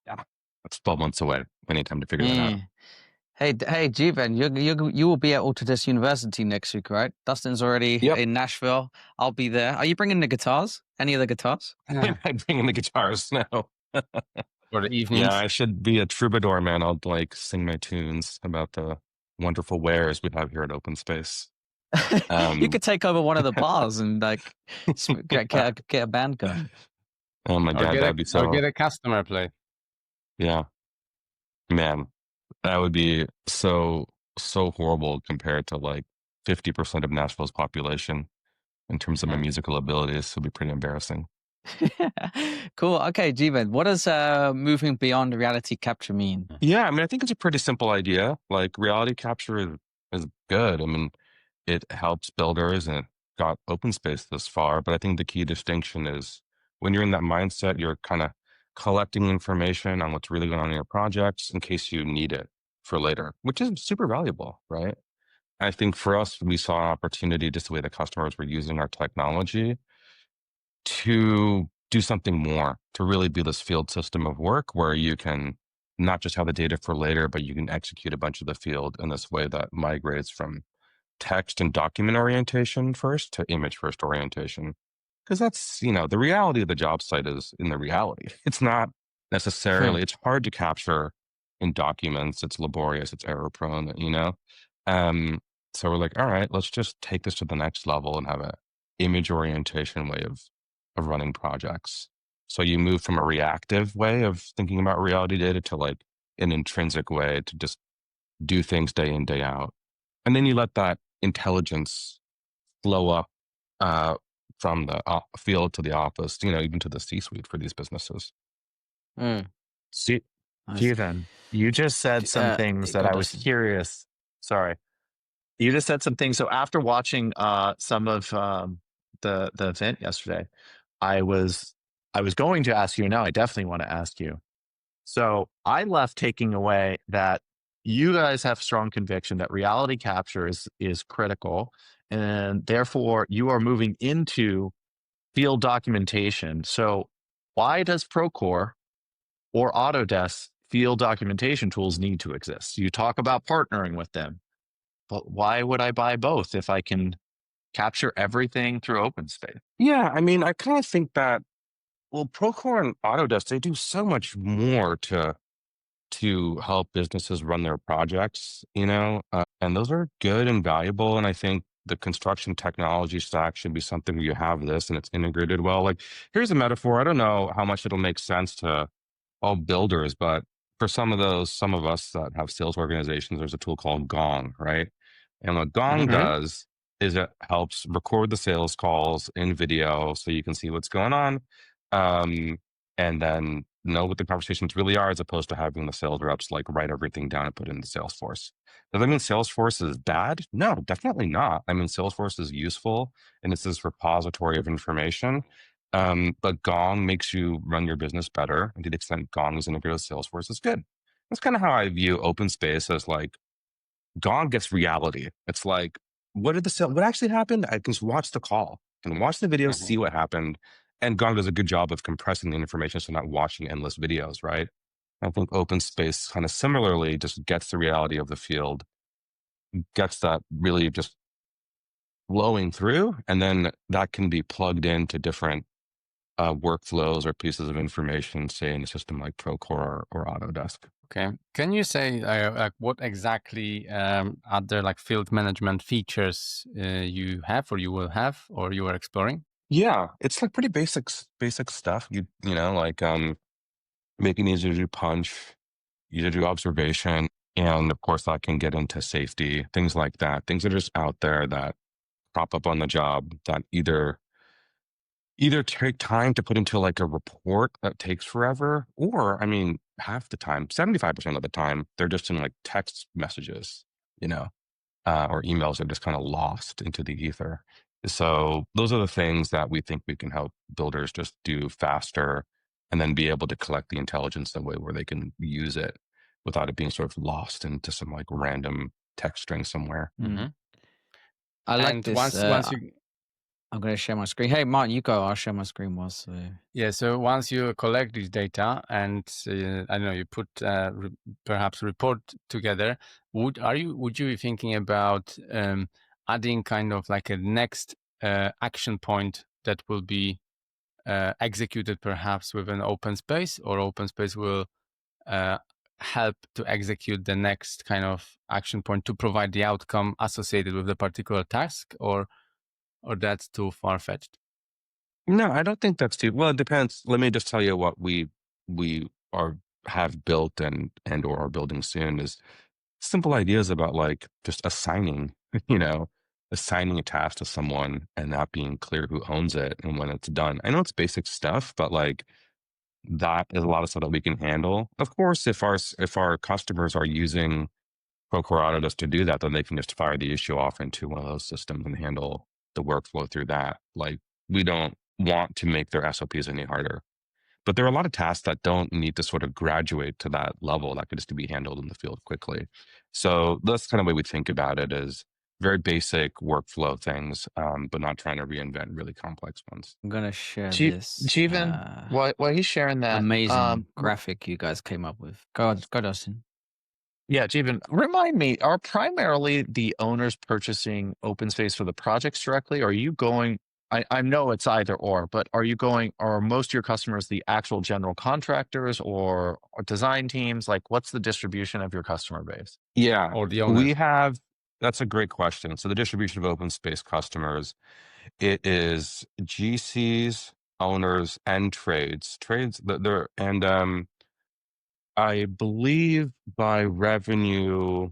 yeah, that's 12 months away. Plenty of time to figure that out. Hey, Jeevan, you will be at Autodesk University next week, right? Dustin's already in Nashville. I'll be there. Are you bringing the guitars? Any of the guitars? I'm bringing the guitars now. For the evenings. Yeah, I should be a troubadour, man. I'll sing my tunes about the wonderful wares we have here at OpenSpace. You could take over one of the bars and get a band going. Oh my God, that'd be so. Or get a customer play. Yeah, man, that would be so horrible compared to 50% of Nashville's population in terms of my musical abilities. It would be pretty embarrassing. Cool. Okay, Jeevan, what does moving beyond reality capture mean? Yeah, I mean, I think it's a pretty simple idea. Reality capture is good. I mean, it helps builders and it got OpenSpace this far. But I think the key distinction is when you're in that mindset, you're kind of collecting information on what's really going on in your projects in case you need it for later, which is super valuable, right? I think for us, we saw an opportunity, just the way the customers were using our technology, to do something more, to really be this field system of work where you can not just have the data for later, but you can execute a bunch of the field in this way that migrates from text and document orientation first to image first orientation. Because that's, the reality of the job site is in the reality. It's not necessarily, it's hard to capture in documents. It's laborious, it's error prone, So we're like, all right, let's just take this to the next level and have a image orientation way of running projects. So you move from a reactive way of thinking about reality data to an intrinsic way to just do things day in, day out. And then you let that intelligence flow up from the field to the office, even to the C-suite for these businesses. See, Jeevan, you just said some things that I was curious. Sorry. You just said some things. So after watching some of the event yesterday, I was going to ask you, now I definitely want to ask you. So I left taking away that you guys have strong conviction that reality capture is critical, and therefore you are moving into field documentation. So why does Procore or Autodesk field documentation tools need to exist? You talk about partnering with them, but why would I buy both if I can capture everything through OpenSpace? Yeah, I mean, I kind of think that, Procore and Autodesk, they do so much more to help businesses run their projects, and those are good and valuable. And I think the construction technology stack should be something where you have this and it's integrated well. Like, here's a metaphor. I don't know how much it'll make sense to all builders, but for some of us that have sales organizations, there's a tool called Gong, right? And what Gong does is it helps record the sales calls in video so you can see what's going on, and then know what the conversations really are, as opposed to having the sales reps like write everything down and put it into Salesforce. Does that mean Salesforce is bad? No, definitely not. I mean, Salesforce is useful and it's this repository of information. But Gong makes you run your business better. And to the extent Gong is integrated with Salesforce, it's good. That's kind of how I view OpenSpace, as like Gong gets reality. It's like, what actually happened? I can just watch the call and watch the video, see what happened. And Gong does a good job of compressing the information, so not watching endless videos, right? I think OpenSpace kind of similarly just gets the reality of the field, gets that really just flowing through, and then that can be plugged into different workflows or pieces of information, say in a system like Procore or Autodesk. Okay. Can you say like what exactly are there like field management features you have or you will have or you are exploring? Yeah, it's like pretty basic stuff. You know, like making it easier to do punch, easier to do observation, and of course that can get into safety, things like that. Things that are just out there that crop up on the job that either take time to put into like a report that takes forever, or I mean, half the time, 75% of the time, they're just in like text messages, you know, or emails are just kind of lost into the ether. So those are the things that we think we can help builders just do faster, and then be able to collect the intelligence in a way where they can use it without it being sort of lost into some like random text string somewhere. I like And this. once you I'm going to share my screen. Hey, Martin, you go. I'll share my screen whilst. Yeah, so once you collect this data and I don't know, you put perhaps report together, would you be thinking about adding kind of like a next action point that will be executed perhaps with an OpenSpace, or OpenSpace will help to execute the next kind of action point to provide the outcome associated with the particular task, or that's too far-fetched? No, I don't think that's too well. It depends. Let me just tell you what we have built and or are building soon is simple ideas about like just assigning, assigning a task to someone and not being clear who owns it and when it's done. I know it's basic stuff, but like that is a lot of stuff that we can handle. Of course, if our customers are using Procore Autodesk to do that, then they can just fire the issue off into one of those systems and handle the workflow through that. Like, we don't want to make their SOPs any harder. But there are a lot of tasks that don't need to sort of graduate to that level, that could just be handled in the field quickly. So that's kind of the way we think about it, is very basic workflow things, but not trying to reinvent really complex ones. I'm going to share this. Jeevan, while he's sharing that, amazing graphic you guys came up with. Go, Dustin. Yeah, Jeevan, remind me, are primarily the owners purchasing OpenSpace for the projects directly? Or are you going, I know it's either or, but are most of your customers the actual general contractors or design teams? Like, what's the distribution of your customer base? Yeah, Or the owners? That's a great question. So the distribution of OpenSpace customers, it is GCs, owners, and trades. I believe by revenue,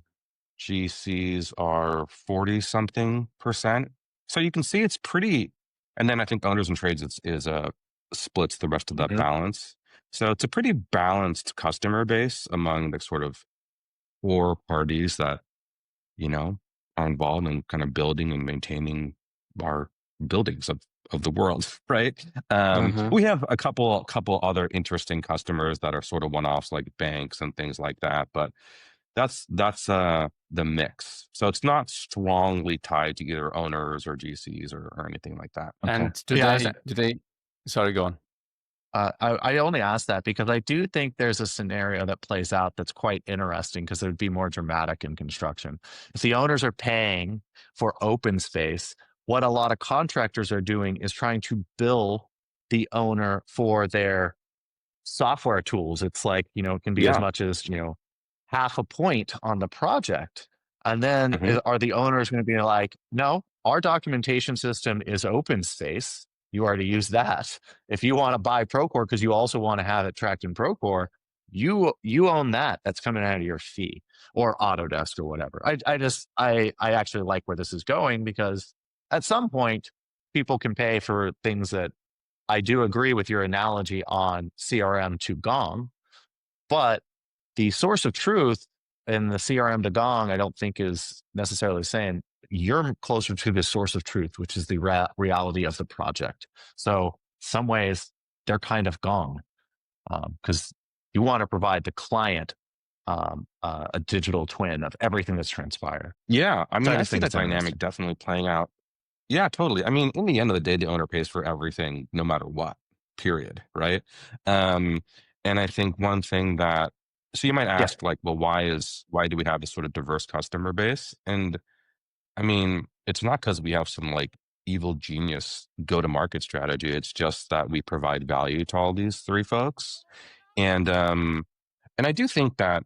GCs are 40 something percent. So you can see it's pretty, and then I think owners and trades splits the rest of that balance. So it's a pretty balanced customer base among the sort of 4 parties that, are involved in kind of building and maintaining our buildings of the world, right? We have a couple other interesting customers that are sort of one-offs, like banks and things like that, but that's the mix. So it's not strongly tied to either owners or GCs or anything like that. And sorry, go on. I only ask that because I do think there's a scenario that plays out that's quite interesting, because it would be more dramatic in construction. If the owners are paying for OpenSpace, what a lot of contractors are doing is trying to bill the owner for their software tools. It's like, it can be as much as, half a point on the project. And then are the owners going to be like, no, our documentation system is OpenSpace. You already use that. If you want to buy Procore because you also want to have it tracked in Procore, you own that. That's coming out of your fee, or Autodesk or whatever. I actually like where this is going, because at some point people can pay for things that, I do agree with your analogy on CRM to Gong, but the source of truth in the CRM to Gong, I don't think is necessarily saying you're closer to the source of truth, which is the reality of the project. So some ways they're kind of Gong, because you want to provide the client a digital twin of everything that's transpired. Yeah, I mean, So I I just see think that it's dynamic interesting. definitely playing out. Yeah, totally. I mean, in the end of the day, the owner pays for everything, no matter what, period, right? And I think one thing that, so you might Yeah. ask, like, well, why do we have this sort of diverse customer base? And I mean, it's not because we have some like evil genius go-to-market strategy. It's just that we provide value to all these three folks. And I do think that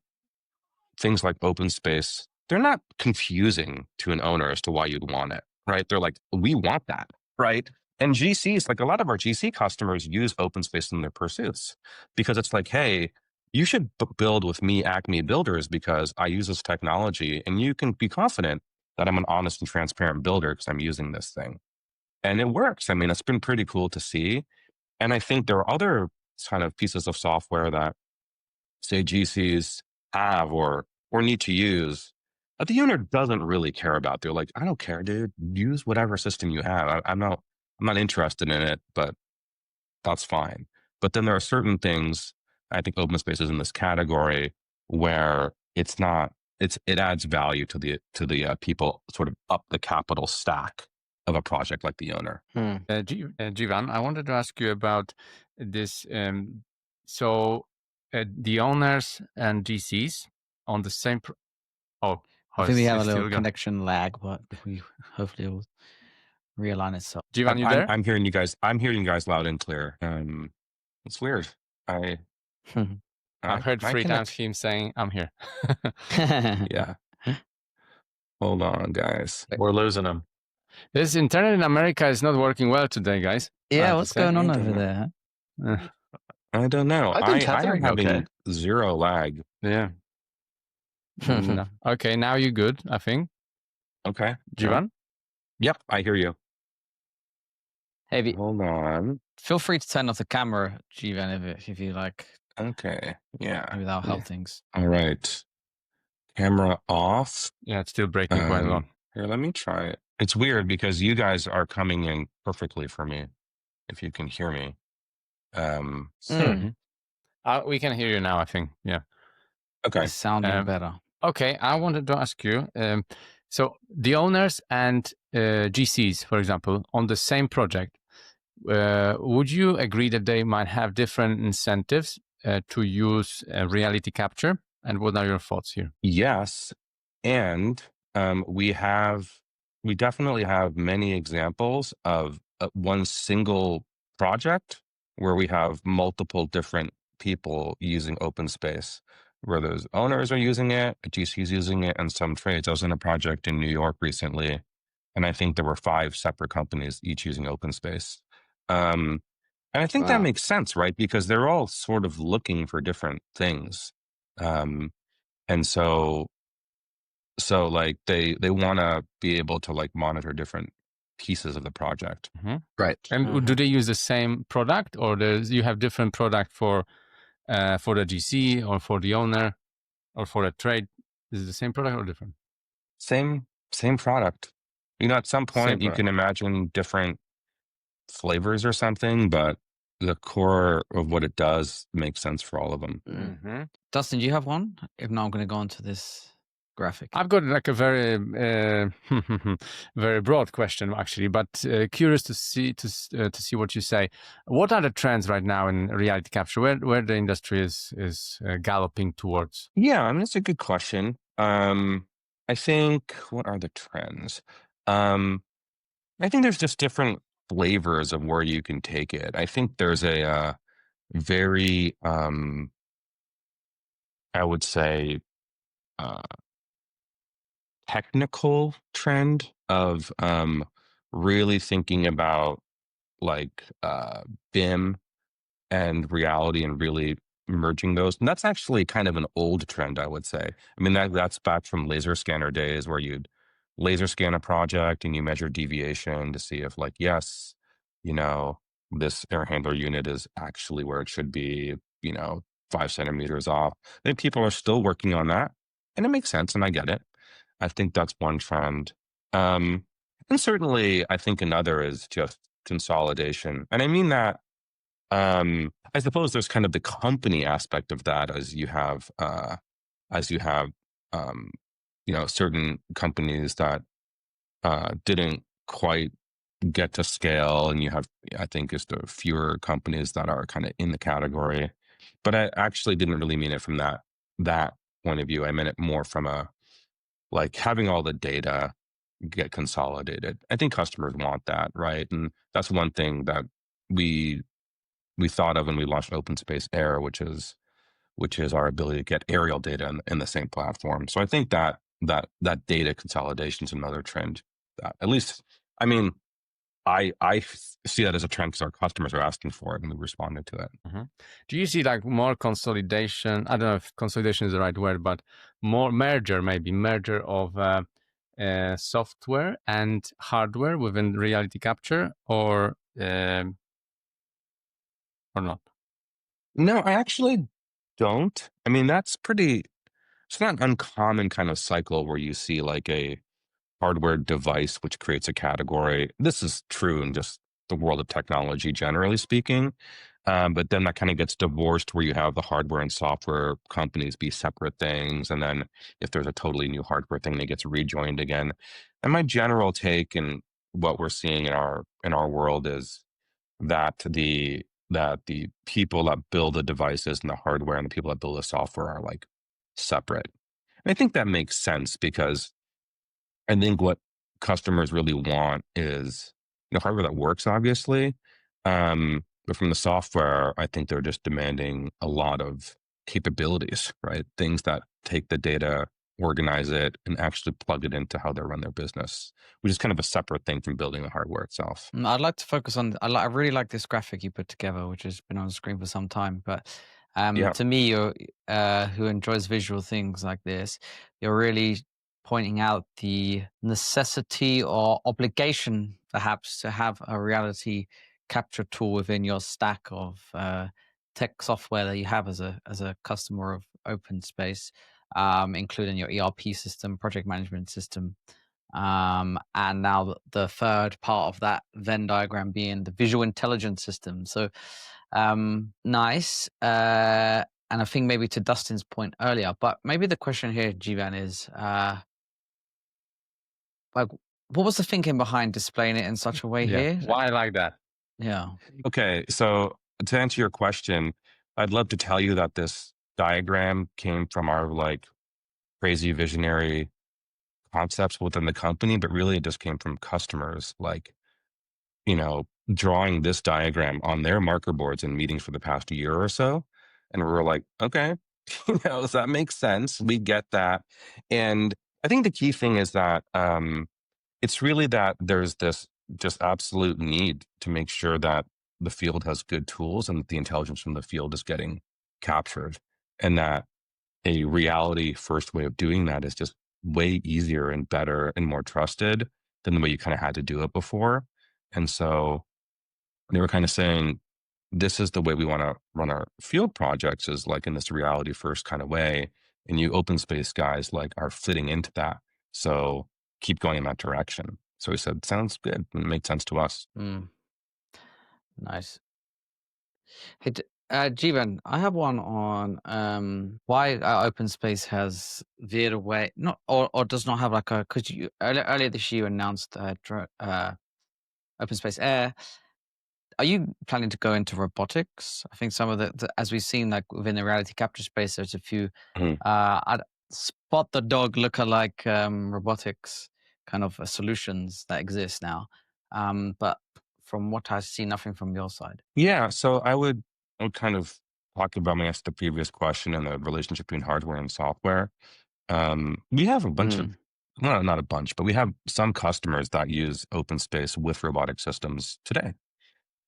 things like OpenSpace, they're not confusing to an owner as to why you'd want it, right? They're like, we want that, right? And GCs, like a lot of our GC customers use OpenSpace in their pursuits, because it's like, hey, you should build with me, Acme Builders, because I use this technology, and you can be confident that I'm an honest and transparent builder because I'm using this thing. And it works. I mean, it's been pretty cool to see. And I think there are other kind of pieces of software that, say, GCs have or need to use that the owner doesn't really care about. They're like, I don't care, dude. Use whatever system you have. I'm not interested in it, but that's fine. But then there are certain things, I think OpenSpace is in this category, where it's not, it adds value to the people sort of up the capital stack of a project like the owner. Jeevan, I wanted to ask you about this. So the owners and GCs on the same. I think we have a it's little still going. connection lag, but we hopefully it will realign itself. Jeevan, you there? I'm hearing you guys. I'm hearing you guys loud and clear. It's weird. I've heard my 3 times connection. him saying, "I'm here." Yeah. Hold on, guys. We're losing them. This internet in America is not working well today, guys. Yeah, what's going on over there? I don't know. I've been I am tethering having okay. zero lag. Yeah. No. Okay, now you're good, I think. Okay. Jeevan? Yep, I hear you. Hey, Hold on. feel free to turn off the camera, Jeevan, if you like. Okay. Yeah. Maybe that'll help things. All right. Camera off. Yeah, it's still breaking quite a lot. Here, let me try it. It's weird because you guys are coming in perfectly for me, if you can hear me. We can hear you now, I think. Yeah. Okay. It's sounding better. Okay, I wanted to ask you, so the owners and GCs, for example, on the same project, would you agree that they might have different incentives to use RealityCapture? And what are your thoughts here? Yes. And we definitely have many examples of one single project where we have multiple different people using OpenSpace, where those owners are using it, GCs using it, and some trades. I was in a project in New York recently, and I think there were 5 separate companies each using OpenSpace. And I think that makes sense, right? Because they're all sort of looking for different things. And so like they want to be able to like monitor different pieces of the project. Right. And do they use the same product, or you have different product for the GC or for the owner or for the trade? Is it the same product or different? Same product. You know, at some point you can imagine different flavors or something, but the core of what it does makes sense for all of them. Dustin, do you have one? If not, I'm going to go on to this graphic. I've got like a very very broad question actually, but curious to see what you say. What are the trends right now in reality capture? Where the industry is galloping towards? Yeah, I mean, it's a good question. I think, what are the trends? I think there's just different flavors of where you can take it. I think there's a very, I would say, technical trend of really thinking about like BIM and reality and really merging those. And that's actually kind of an old trend, I would say. I mean, that's back from laser scanner days where you'd laser scan a project and you measure deviation to see if like, yes, you know, this air handler unit is actually where it should be, 5 centimeters off. I think people are still working on that and it makes sense and I get it. I think that's one trend. And certainly I think another is just consolidation. And I mean that I suppose there's kind of the company aspect of that as you have um, certain companies that didn't quite get to scale, and you have I think is the fewer companies that are kind of in the category. But I actually didn't really mean it from that point of view. I meant it more from a like having all the data get consolidated. I think customers want that, right? And that's one thing that we we thought of when we launched OpenSpace Air, which is our ability to get aerial data in the same platform. So I think that data consolidation is another trend that at least, I mean, I see that as a trend because our customers are asking for it and we responded to it. Do you see like more consolidation? I don't know if consolidation is the right word, but more merger of software and hardware within reality capture, or not? No, I actually don't. I mean, it's not an uncommon kind of cycle where you see like a hardware device which creates a category. This is true in just the world of technology, generally speaking. But then that kind of gets divorced where you have the hardware and software companies be separate things. And then if there's a totally new hardware thing, it gets rejoined again. And my general take and what we're seeing in our world is that the people that build the devices and the hardware and the people that build the software are like separate. And I think that makes sense because I think what customers really want is hardware that works, obviously. But from the software, I think they're just demanding a lot of capabilities, right? Things that take the data, organize it, and actually plug it into how they run their business, which is kind of a separate thing from building the hardware itself. I'd like to focus on. I really like this graphic you put together, which has been on the screen for some time. But Yeah. to me, who enjoys visual things like this, you're really pointing out the necessity or obligation, perhaps, to have a reality capture tool within your stack of tech software that you have as a customer of OpenSpace, including your ERP system, project management system. And now the third part of that Venn diagram being the visual intelligence system. So nice. And I think maybe to Dustin's point earlier, but maybe the question here, Jeevan, is like, what was the thinking behind displaying it in such a way Yeah. here? Why like that? Yeah. Okay, so to answer your question, I'd love to tell you that this diagram came from our like crazy visionary concepts within the company, but really it just came from customers like, drawing this diagram on their marker boards in meetings for the past year or so. And we were like, okay, that makes sense. We get that. And I think the key thing is that it's really that there's this just absolute need to make sure that the field has good tools and that the intelligence from the field is getting captured, and that a reality first way of doing that is just way easier and better and more trusted than the way you kind of had to do it before. And so they were kind of saying, this is the way we want to run our field projects, is like in this reality first kind of way. And you open space guys like are fitting into that. So keep going in that direction. So we said, sounds good. And it made sense to us. Nice. Hey, Jeevan, I have one on why OpenSpace has veered away, not or does not have like a, because you earlier this year announced OpenSpace Air. Are you planning to go into robotics? I think some of as we've seen, like within the reality capture space, there's a few Mhm. spot the dog lookalike robotics kind of solutions that exist now. But from what I see, nothing from your side. Yeah. So I would kind of talk about my answer to the previous question and the relationship between hardware and software. We have a bunch of well, not a bunch, but we have some customers that use OpenSpace with robotic systems today.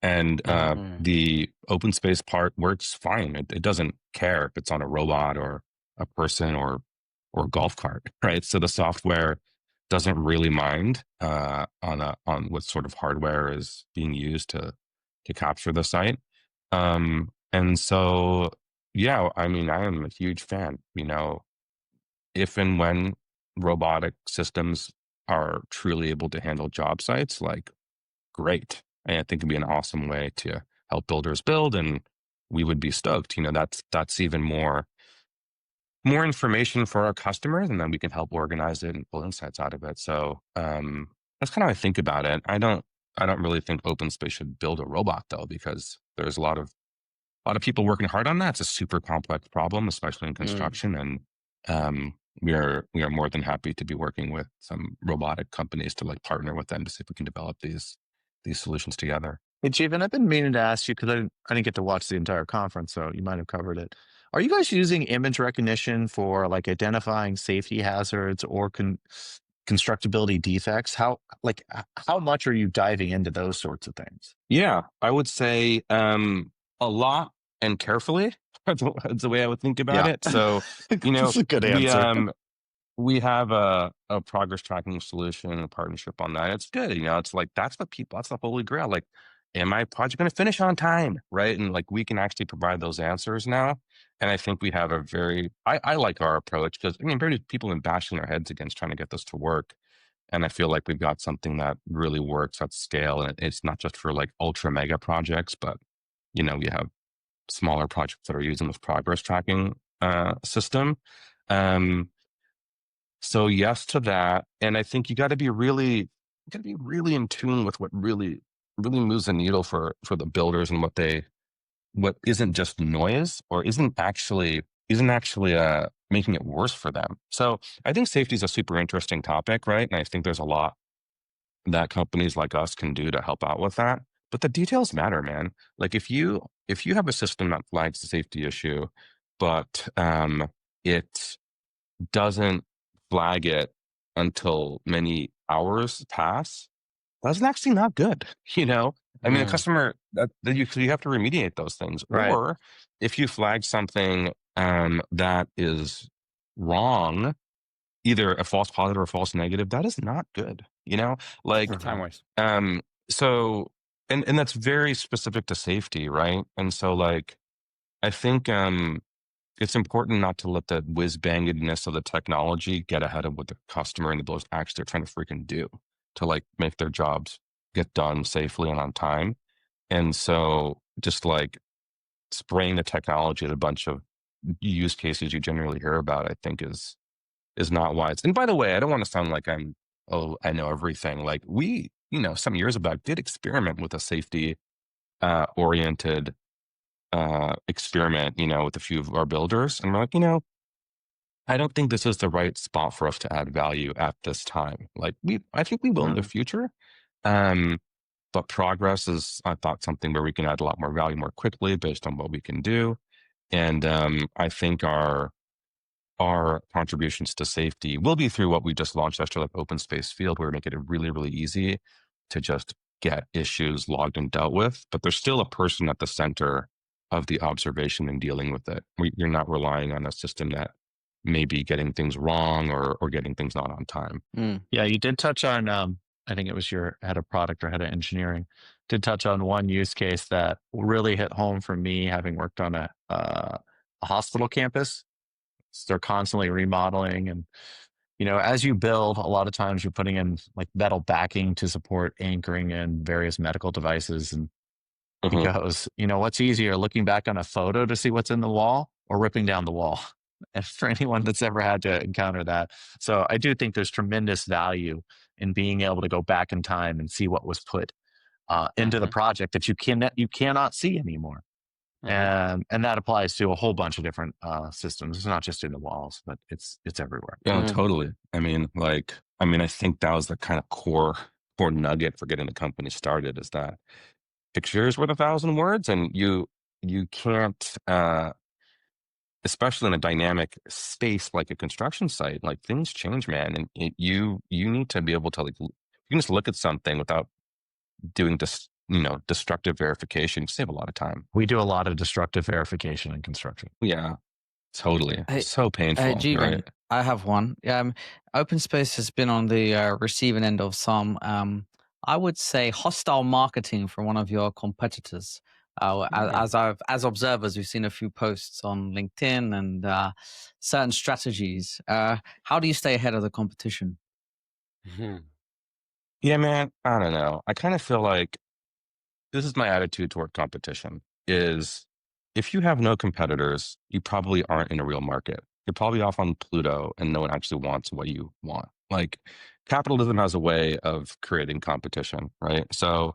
And the OpenSpace part works fine. It doesn't care if it's on a robot or a person or a golf cart, right? So the software doesn't really mind on what sort of hardware is being used to capture the site. And so, yeah, I mean, I am a huge fan. If and when robotic systems are truly able to handle job sites, like, great. And I think it'd be an awesome way to help builders build, and we would be stoked. That's even more information for our customers, and then we can help organize it and pull insights out of it. So that's kind of how I think about it. I don't really think OpenSpace should build a robot though, because there's a lot of people working hard on that. It's a super complex problem, especially in construction, and we are more than happy to be working with some robotic companies to like partner with them to see if we can develop these solutions together. Hey, Jeevan, I've been meaning to ask you because I didn't get to watch the entire conference, so you might have covered it. Are you guys using image recognition for like identifying safety hazards or constructability defects? How much are you diving into those sorts of things? Yeah, I would say a lot and carefully. That's the way I would think about it. So, That's a good answer. we have a progress tracking solution and a partnership on that. It's good. It's like, that's the holy grail. Like, am my project going to finish on time? Right. And like, we can actually provide those answers now. And I think we have I like our approach because very many people have been bashing their heads against trying to get this to work. And I feel like we've got something that really works at scale. And it's not just for like ultra mega projects, but we have smaller projects that are using this progress tracking system. So yes to that. And I think you got to be really in tune with what really moves the needle for the builders, and what isn't just noise or isn't actually making it worse for them. So I think safety is a super interesting topic, right? And I think there's a lot that companies like us can do to help out with that. But the details matter, man. Like if you have a system that flags the safety issue, but it doesn't flag it until many hours pass, that's actually not good. I mean, a customer that you have to remediate those things. Right. Or if you flag something that is wrong, either a false positive or a false negative, that is not good. Like Time waste. so, and that's very specific to safety, right? And so, like, I think it's important not to let the whiz-bangedness of the technology get ahead of what the customer and the builders actually are trying to freaking do to like make their jobs get done safely and on time. And so, just like spraying the technology at a bunch of use cases you generally hear about, I think is not wise. And by the way, I don't want to sound like I know everything. Like we, some years back did experiment with a safety oriented experiment, with a few of our builders. And we're like, I don't think this is the right spot for us to add value at this time. Like I think we will in the future. But progress is, I thought, something where we can add a lot more value more quickly based on what we can do. And I think our contributions to safety will be through what we just launched, actually, like OpenSpace Field, where we make it really, really easy to just get issues logged and dealt with. But there's still a person at the center of the observation and dealing with it. You're not relying on a system that may be getting things wrong or getting things not on time. Yeah, you did touch on, I think it was your head of product or head of engineering, did touch on one use case that really hit home for me, having worked on a hospital campus. So they're constantly remodeling, and as you build, a lot of times you're putting in like metal backing to support anchoring in various medical devices. And because what's easier, looking back on a photo to see what's in the wall or ripping down the wall? And for anyone that's ever had to encounter that. So I do think there's tremendous value in being able to go back in time and see what was put into the project that you cannot see anymore. And that applies to a whole bunch of different systems. It's not just in the walls, but it's everywhere. Yeah, totally. I mean, I think that was the kind of core nugget for getting the company started, is that pictures worth 1,000 words, and you can't especially in a dynamic space like a construction site, like things change, man. And you need to be able to, like, you can just look at something without doing destructive verification. Save a lot of time. We do a lot of destructive verification in construction. Yeah, totally. Hey, So painful, hey, Jeevan, right? I have one. OpenSpace has been on the receiving end of some, I would say, hostile marketing from one of your competitors. As observers, we've seen a few posts on LinkedIn and certain strategies. How do you stay ahead of the competition? Yeah, man, I don't know. I kind of feel like this is my attitude toward competition is if you have no competitors, you probably aren't in a real market. You're probably off on Pluto and no one actually wants what you want. Like capitalism has a way of creating competition, right? So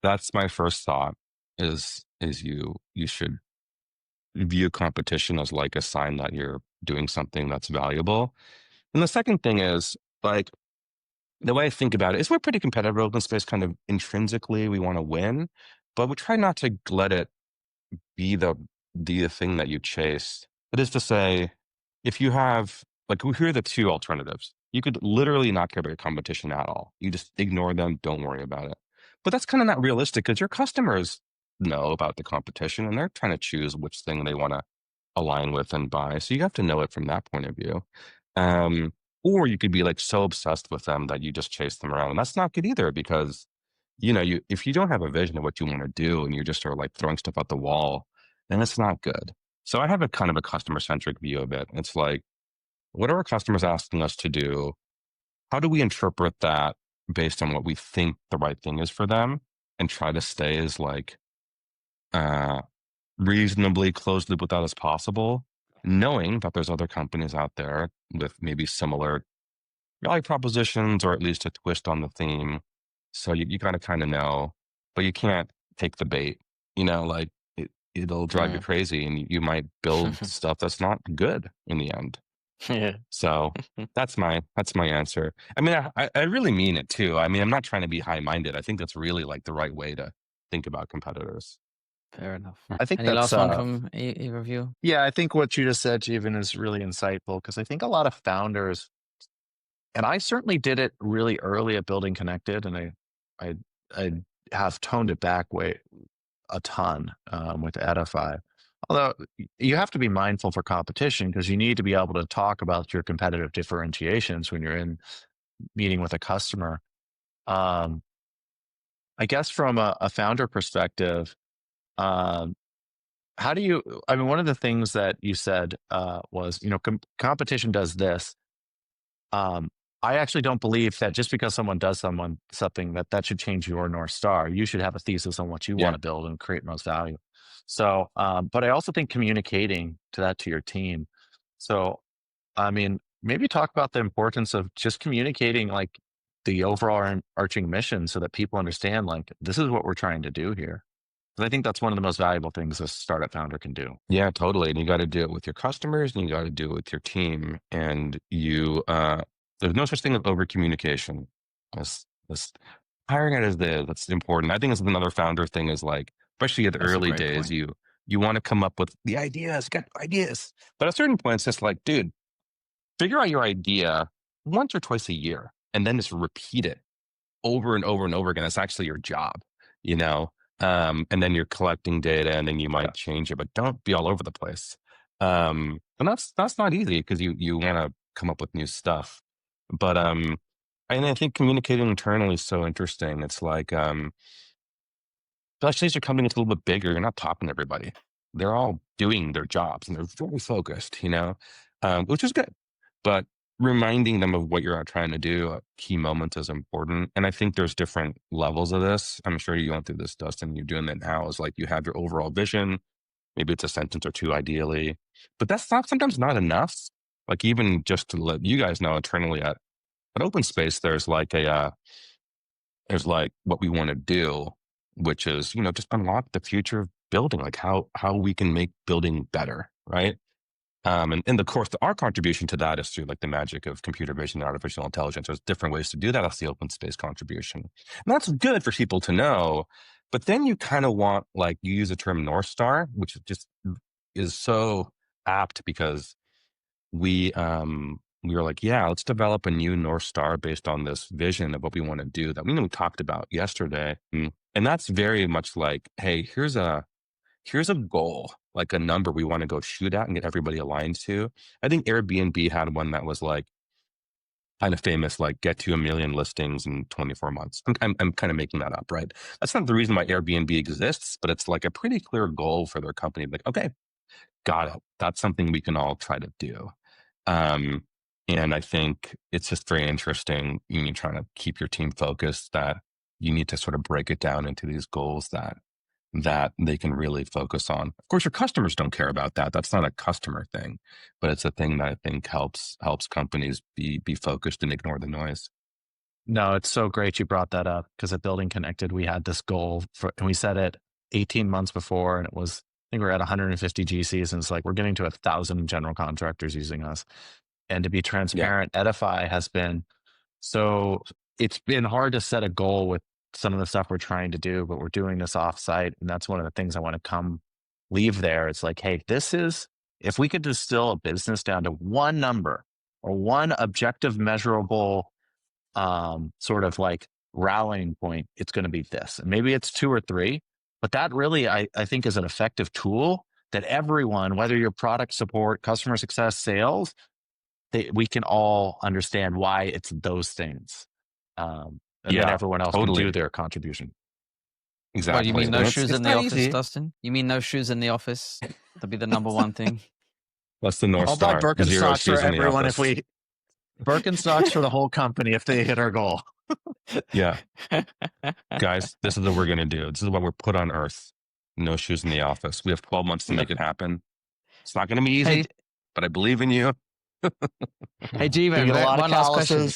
that's my first thought is you should view competition as like a sign that you're doing something that's valuable. And the second thing is like the way I think about it is we're pretty competitive in open space, kind of intrinsically we want to win, but we try not to let it be the thing that you chase. That is to say, if you have like here are the two alternatives. You could literally not care about your competition at all. You just ignore them, don't worry about it. But that's kind of not realistic because your customers know about the competition and they're trying to choose which thing they want to align with and buy. So you have to know it from that point of view. Or you could be like so obsessed with them that you just chase them around. And that's not good either because if you don't have a vision of what you want to do and you're just sort of like throwing stuff out the wall, then it's not good. So I have a kind of a customer centric view of it. It's like, what are our customers asking us to do? How do we interpret that based on what we think the right thing is for them and try to stay as like reasonably closed loop with that as possible, knowing that there's other companies out there with maybe similar value propositions or at least a twist on the theme. So you got to kind of know, but you can't take the bait, like it'll drive you crazy and you might build stuff that's not good in the end. Yeah. So that's my answer. I mean, I really mean it too. I mean, I'm not trying to be high minded. I think that's really like the right way to think about competitors. Fair enough. I think Any that's last one from either of you? Yeah, I think what you just said, Jeevan, is really insightful because I think a lot of founders, and I certainly did it really early at Building Connected, and I have toned it back a ton with Edify. Although you have to be mindful for competition because you need to be able to talk about your competitive differentiations when you're in meeting with a customer. I guess from a founder perspective, how do you, I mean, one of the things that you said was, competition does this. I actually don't believe that just because someone does something that should change your North Star. You should have a thesis on what you want to build and create most value. So, but I also think communicating to your team. So, I mean, maybe talk about the importance of just communicating like the overall arching mission so that people understand like, this is what we're trying to do here. I think that's one of the most valuable things a startup founder can do. Yeah, totally. And you got to do it with your customers and you got to do it with your team. And there's no such thing as over communication. This hiring it that's important. I think it's another founder thing is like, especially at the early days, point. You want to come up with the ideas, get ideas. But at a certain point, it's just like, dude, figure out your idea once or twice a year and then just repeat it over and over and over again. That's actually your job, and then you're collecting data and then you might change it, but don't be all over the place. And that's not easy because you want to come up with new stuff. But and I think communicating internally is so interesting. It's like especially as you're coming into a little bit bigger, you're not talking to everybody. They're all doing their jobs and they're very focused, which is good. But reminding them of what you're trying to do at key moments is important. And I think there's different levels of this. I'm sure you went through this, Dustin. You're doing that now. Is like you have your overall vision. Maybe it's a sentence or two, ideally. But that's sometimes not enough. Like even just to let you guys know internally at OpenSpace, there's like what we want to do, which is, just unlock the future of building, like how we can make building better, right? And in the course, our contribution to that is through like the magic of computer vision and artificial intelligence. There's different ways to do that. That's the open space contribution. And that's good for people to know. But then you kind of want, like you use the term North Star, which just is so apt because we were like, yeah, let's develop a new North Star based on this vision of what we want to do that we talked about yesterday. And that's very much like, hey, here's a goal, like a number we want to go shoot at and get everybody aligned to. I think Airbnb had one that was like kind of famous, like get to 1 million listings in 24 months. I'm kind of making that up, right? That's not the reason why Airbnb exists, but it's like a pretty clear goal for their company. Like, okay, got it. That's something we can all try to do. And I think it's just very interesting. You're trying to keep your team focused, that you need to sort of break it down into these goals that they can really focus on. Of course, your customers don't care about that. That's not a customer thing, but it's a thing that I think helps companies be focused and ignore the noise. No, it's so great you brought that up, because at Building Connected, we had this goal and we set it 18 months before, and it was, I think we're at 150 GCs, and it's like, we're getting to 1,000 general contractors using us. And to be transparent, Edify has been, so it's been hard to set a goal with some of the stuff we're trying to do, but we're doing this offsite. And that's one of the things I want to leave there. It's like, hey, if we could distill a business down to one number or one objective measurable sort of like rallying point, it's going to be this. And maybe it's 2 or 3, but that really, I think, is an effective tool that everyone, whether you're product support, customer success, sales, we can all understand why it's those things. And then everyone else can do their contribution. Well, you mean no shoes in the office, easy. Dustin? You mean no shoes in the office? That'd be the number one thing. What's the North Star? I'll buy Birkenstocks for everyone Birkenstocks for the whole company if they hit our goal. Yeah. Guys, this is what we're going to do. This is what we're put on earth. No shoes in the office. We have 12 months to make it happen. It's not going to be easy, but I believe in you. Hey, Jeevan, one last question.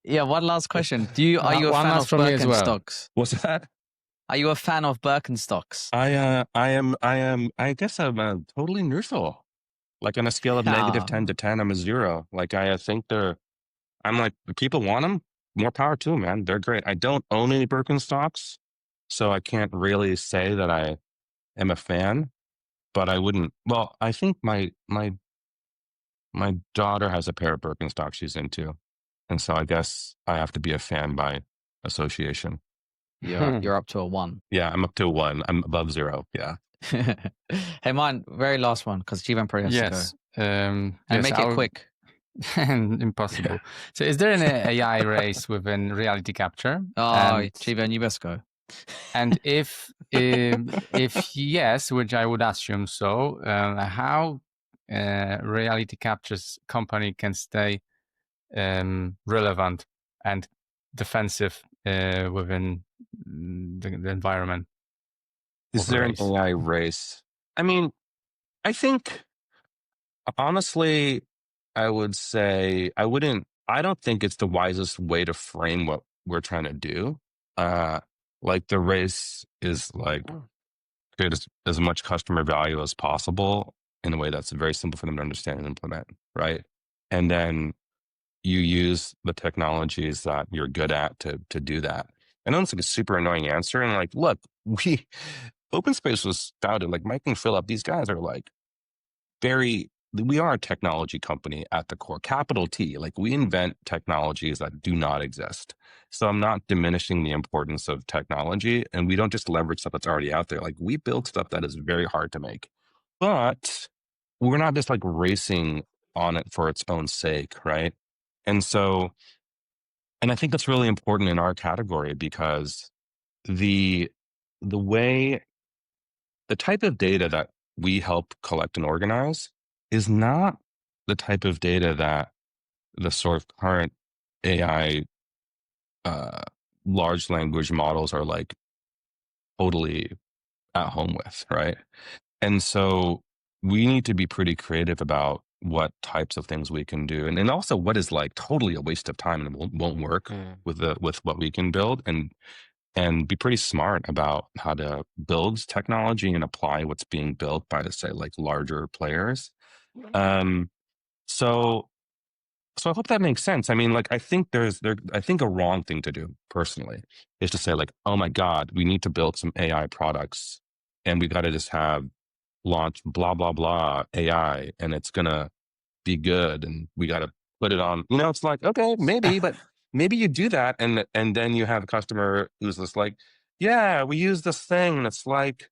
Yeah, one last question. Are you a fan of Birkenstocks? What's that? Are you a fan of Birkenstocks? I am. I guess I'm totally neutral. Like on a scale of negative 10 to 10, I'm a 0. Like I think I'm like, people want them, more power to them, man. They're great. I don't own any Birkenstocks, so I can't really say that I am a fan, but I wouldn't. Well, I think my daughter has a pair of Birkenstocks she's into, and so I guess I have to be a fan by association. You're up to a 1. Yeah, I'm up to a 1. I'm above 0. Yeah. Hey, mine, very last one, because Jeevan probably has to go. And make it quick. And impossible. So is there an AI race within RealityCapture? Jeevan, you best go. And if yes, which I would assume so, how RealityCapture's company can stay relevant and defensive within the environment? Is there an AI race? I mean, I think, honestly, I would say I don't think it's the wisest way to frame what we're trying to do. Like the race is like create as much customer value as possible in a way that's very simple for them to understand and implement, right? And then you use the technologies that you're good at to do that. I know it's like a super annoying answer. And like, look, OpenSpace was founded, like Mike and Philip, these guys are like we are a technology company at the core, capital T. Like we invent technologies that do not exist. So I'm not diminishing the importance of technology, and we don't just leverage stuff that's already out there. Like we build stuff that is very hard to make, but we're not just like racing on it for its own sake, right? And I think that's really important in our category, because the type of data that we help collect and organize is not the type of data that the sort of current AI large language models are like totally at home with, right? And so we need to be pretty creative about what types of things we can do, and also what is like totally a waste of time and won't work with what we can build, and be pretty smart about how to build technology and apply what's being built by, say, like larger players. So I hope that makes sense. I mean, like, I think I think a wrong thing to do personally is to say like, oh my God, we need to build some AI products and we got to just have launch blah, blah, blah AI and it's going to be good and we got to put it on, it's like, okay, maybe, but maybe you do that. And then you have a customer who's just like, yeah, we use this thing. And it's like,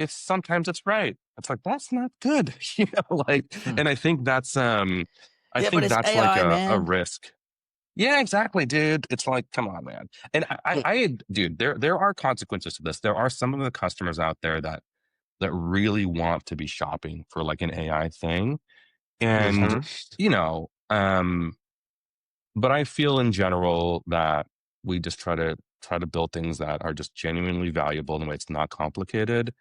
sometimes it's right. It's like, that's not good. And I think that's, I Yeah, but think it's that's like AI, a man. risk. Yeah, exactly, dude. It's like, come on, man. And dude, there are consequences to this. There are some of the customers out there that really want to be shopping for like an AI thing. And, but I feel in general that we just try to build things that are just genuinely valuable in a way it's not complicated.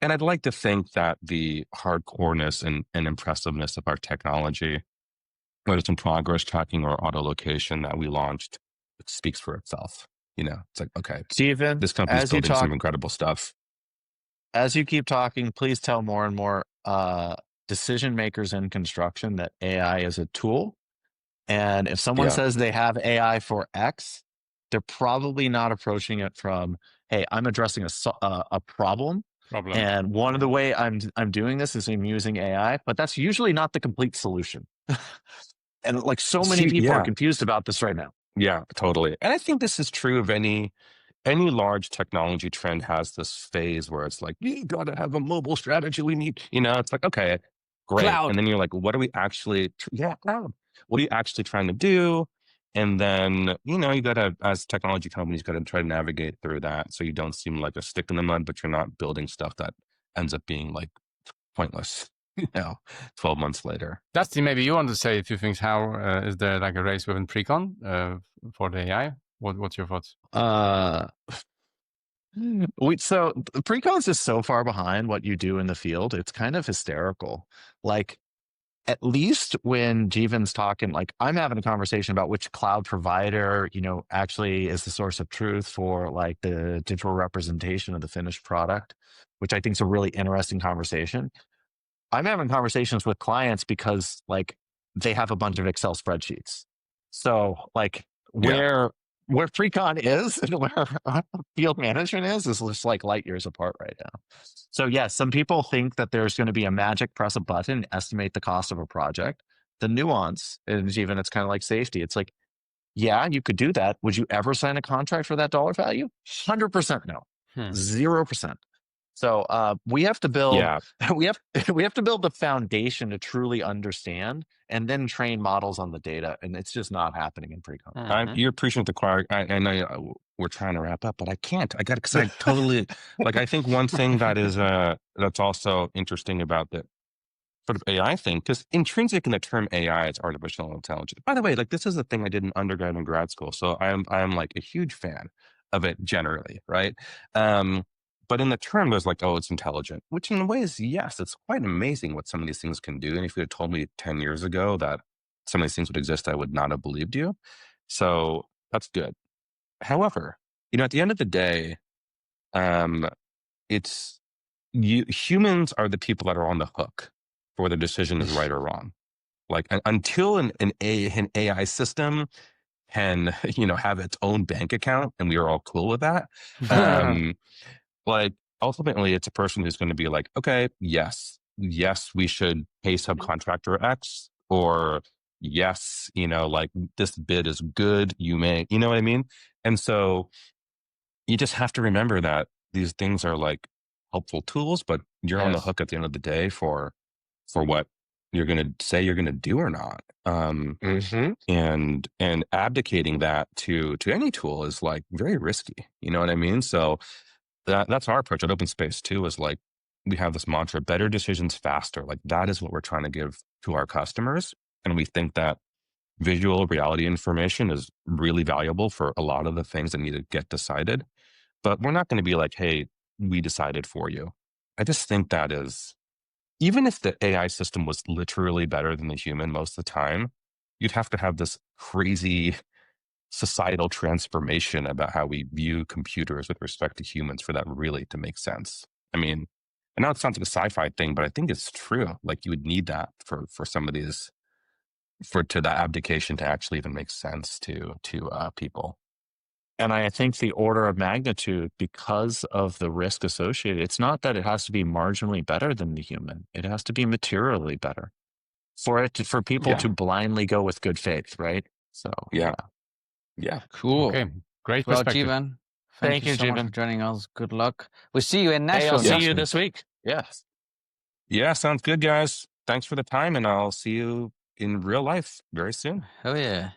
And I'd like to think that the hardcoreness and impressiveness of our technology, whether it's in progress tracking or auto location that we launched, it speaks for itself. It's like, okay, Jeevan, this company's as you building some talk, incredible stuff. as you keep talking, please tell more and more decision makers in construction that AI is a tool. And if someone Yeah. says they have AI for X, they're probably not approaching it from, hey, I'm addressing a problem. And one of the way I'm doing this is I'm using AI, but that's usually not the complete solution. And like so many people are confused about this right now. Yeah, totally. And I think this is true of any large technology trend has this phase where it's like, you got to have a mobile strategy. We need, it's like, okay, great. Cloud. And then you're like, what are we actually, cloud. What are you actually trying to do? And then, you got to, as technology companies, got to try to navigate through that. So you don't seem like a stick in the mud, but you're not building stuff that ends up being like pointless, 12 months later. Dustin, maybe you want to say a few things. How is there like a race within pre-con for the AI? What's your thoughts? So pre-con's is so far behind what you do in the field. It's kind of hysterical. Like, at least when Jeevan's talking, like I'm having a conversation about which cloud provider, actually is the source of truth for like the digital representation of the finished product, which I think is a really interesting conversation. I'm having conversations with clients because like they have a bunch of Excel spreadsheets. So like where pre-con is and where field management is just like light years apart right now. So yeah, some people think that there's going to be a magic press a button, estimate the cost of a project. The nuance, and even it's kind of like safety. It's like, yeah, you could do that. Would you ever sign a contract for that dollar value? 100% no. 0%. So we have to build we have to build the foundation to truly understand and then train models on the data. And it's just not happening in pre-con. You're preaching to the choir. I know we're trying to wrap up, but I can't. I got because I totally like. I think one thing that is that's also interesting about the sort of AI thing, because intrinsic in the term AI is artificial intelligence. By the way, like this is a thing I did in undergrad and grad school, so I am like a huge fan of it generally, right? But in the term, there's like, oh, it's intelligent, which in ways, yes, it's quite amazing what some of these things can do. And if you had told me 10 years ago that some of these things would exist, I would not have believed you. So that's good. However, at the end of the day, it's humans are the people that are on the hook for whether the decision is right or wrong. Like until an AI system can, have its own bank account and we are all cool with that. Like ultimately it's a person who's going to be like, okay, yes, we should pay subcontractor X, or yes, like this bid is good. You may, you know what I mean? And so you just have to remember that these things are like helpful tools, but you're on the hook at the end of the day for what you're going to say you're going to do or not. And abdicating that to any tool is like very risky. You know what I mean? So that's our approach at OpenSpace too, is like, we have this mantra, better decisions faster. Like that is what we're trying to give to our customers. And we think that visual reality information is really valuable for a lot of the things that need to get decided. But we're not going to be like, hey, we decided for you. I just think that is, even if the AI system was literally better than the human most of the time, you'd have to have this crazy societal transformation about how we view computers with respect to humans for that really to make sense. I mean, I know it sounds like a sci-fi thing, but I think it's true. Like you would need that for some of these, to the abdication to actually even make sense to people. And I think the order of magnitude, because of the risk associated, it's not that it has to be marginally better than the human. It has to be materially better for people Yeah. to blindly go with good faith, right? So Yeah. Yeah. Cool. Okay, great Well, perspective. Jeevan, Thank you you, so much for Jeevan. joining us. Good luck. We'll see you in Hey, I'll Nashville see next you week. this week. Yes. Yeah. Sounds good, guys. Thanks for the time, and I'll see you in real life very soon. Hell yeah.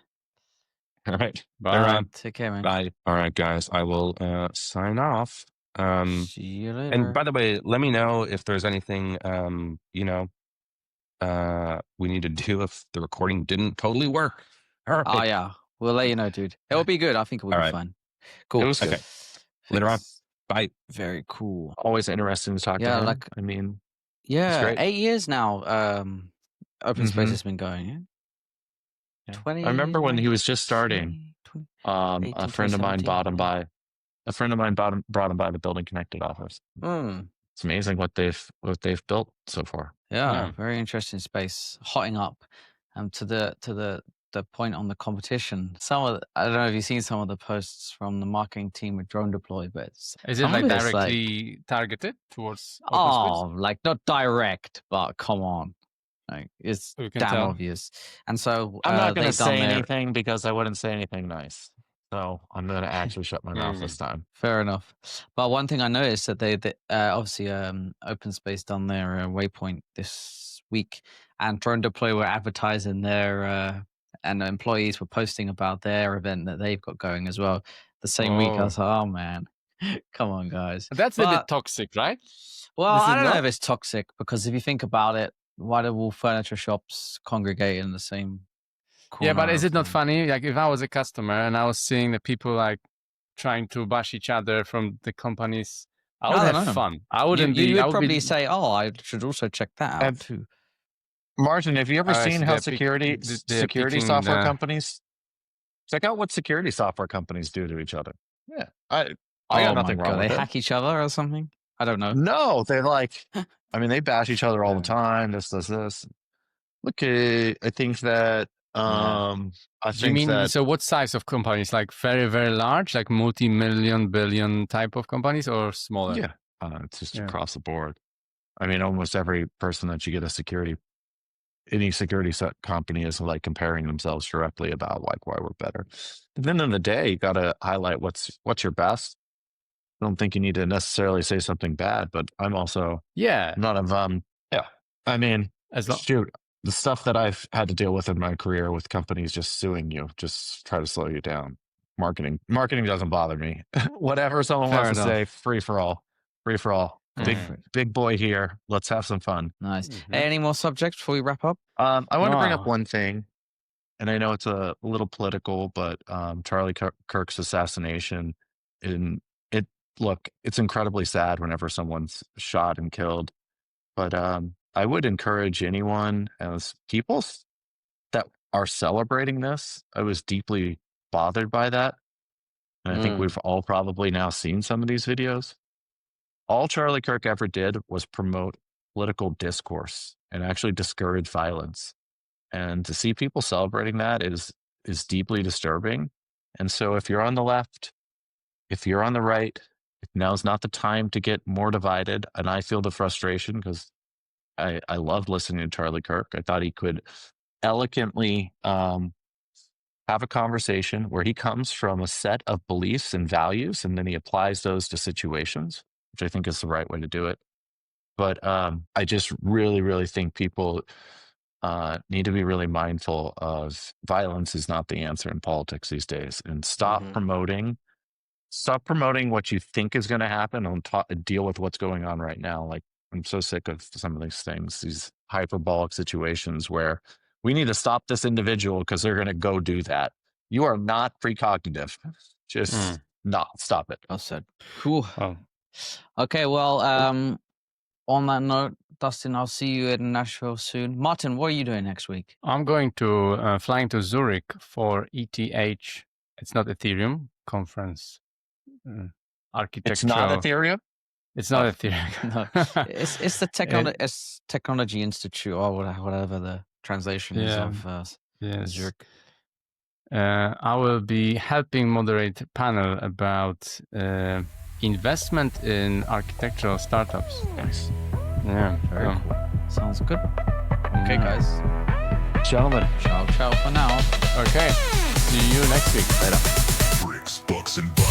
All right. Bye. Take care, man. Bye. All right, guys. I will sign off. See you later. And by the way, let me know if there's anything we need to do if the recording didn't totally work. All right. Oh yeah, we'll let you know, dude. It'll be good. I think it will All be right. fun. Cool. It was good. Okay. Later on. Thanks. Bye. Very cool. Always interesting to talk to him. Like, I mean, yeah, great. 8 years now. OpenSpace Mhm. has been going. Yeah? Yeah. 20. I remember when he was just starting. 20, A friend of mine 2017, brought him yeah. by. A friend of mine brought him by the Building Connected office. It's amazing what they've built so far. Yeah, very interesting space, hotting up. To the point on the competition. I don't know if you've seen some of the posts from the marketing team with Drone Deploy, but Is it some like of it's directly targeted towards OpenSpace? like not direct, but come on, like it's You can damn tell. obvious. And so I'm not going to they've done say their anything because I wouldn't say anything nice. So I'm going to actually shut my mouth this time. fair enough. But one thing I noticed that they obviously OpenSpace done their waypoint this week, and Drone Deploy were advertising their and employees were posting about their event that they've got going as well. The same week, I was like, oh man, come on, guys. That's a bit toxic, right? Well, Is it I don't know not? if it's toxic, because if you think about it, why do all furniture shops congregate in the same corner? Yeah, but is of it not the- funny? Like if I was a customer and I was seeing the people like trying to bash each other from the companies, I would I don't have know. fun. I wouldn't You be. would I would probably be, say, "Oh, I should also check that out Have- too." Martin, have you ever seen how security software companies check out what security software companies do to each other? Yeah, I got nothing wrong with They it. hack each other or something. I don't know. No, they're like, I mean, they bash each other all the time. This. Look, I think that. Do you mean so? What size of companies? Like very, very large, like multi-million, billion type of companies, or smaller? Yeah, it's just across the board. I mean, almost every person that you get any security company is like comparing themselves directly about like why we're better. At the end of the day, you got to highlight what's your best. I don't think you need to necessarily say something bad, but I'm also not of I mean, shoot, the stuff that I've had to deal with in my career with companies just suing you, just try to slow you down. Marketing doesn't bother me. Whatever someone wants to say, free for all. Big boy here. Let's have some fun. Nice. Any more subjects before we wrap up? I want to bring up one thing, and I know it's a little political, but Charlie Kirk's assassination, it's incredibly sad whenever someone's shot and killed. But I would encourage anyone, as people that are celebrating this, I was deeply bothered by that. And I think we've all probably now seen some of these videos. All Charlie Kirk ever did was promote political discourse and actually discourage violence. And to see people celebrating that is deeply disturbing. And so if you're on the left, if you're on the right, now's not the time to get more divided. And I feel the frustration because I loved listening to Charlie Kirk. I thought he could eloquently have a conversation where he comes from a set of beliefs and values, and then he applies those to situations, which I think is the right way to do it. But I just really, really think people need to be really mindful of violence is not the answer in politics these days, and stop promoting what you think is going to happen and deal with what's going on right now. Like, I'm so sick of some of these things, these hyperbolic situations where we need to stop this individual because they're going to go do that. You are not precognitive. Just not stop it. Well said. Cool. Okay, well, on that note, Dustin, I'll see you in Nashville soon. Martin, what are you doing next week? I'm going to flying to Zurich for ETH. It's not Ethereum conference. Architecture. It's not Ethereum. It's not Ethereum. No, it's the Technology Institute, or whatever the translation is of Zurich. I will be helping moderate a panel about investment in architectural startups. Nice. Yeah, Very cool. Sounds good. Okay, guys. Gentlemen. Ciao, ciao for now. Okay, see you next week. Later. Bricks, bucks, and bytes.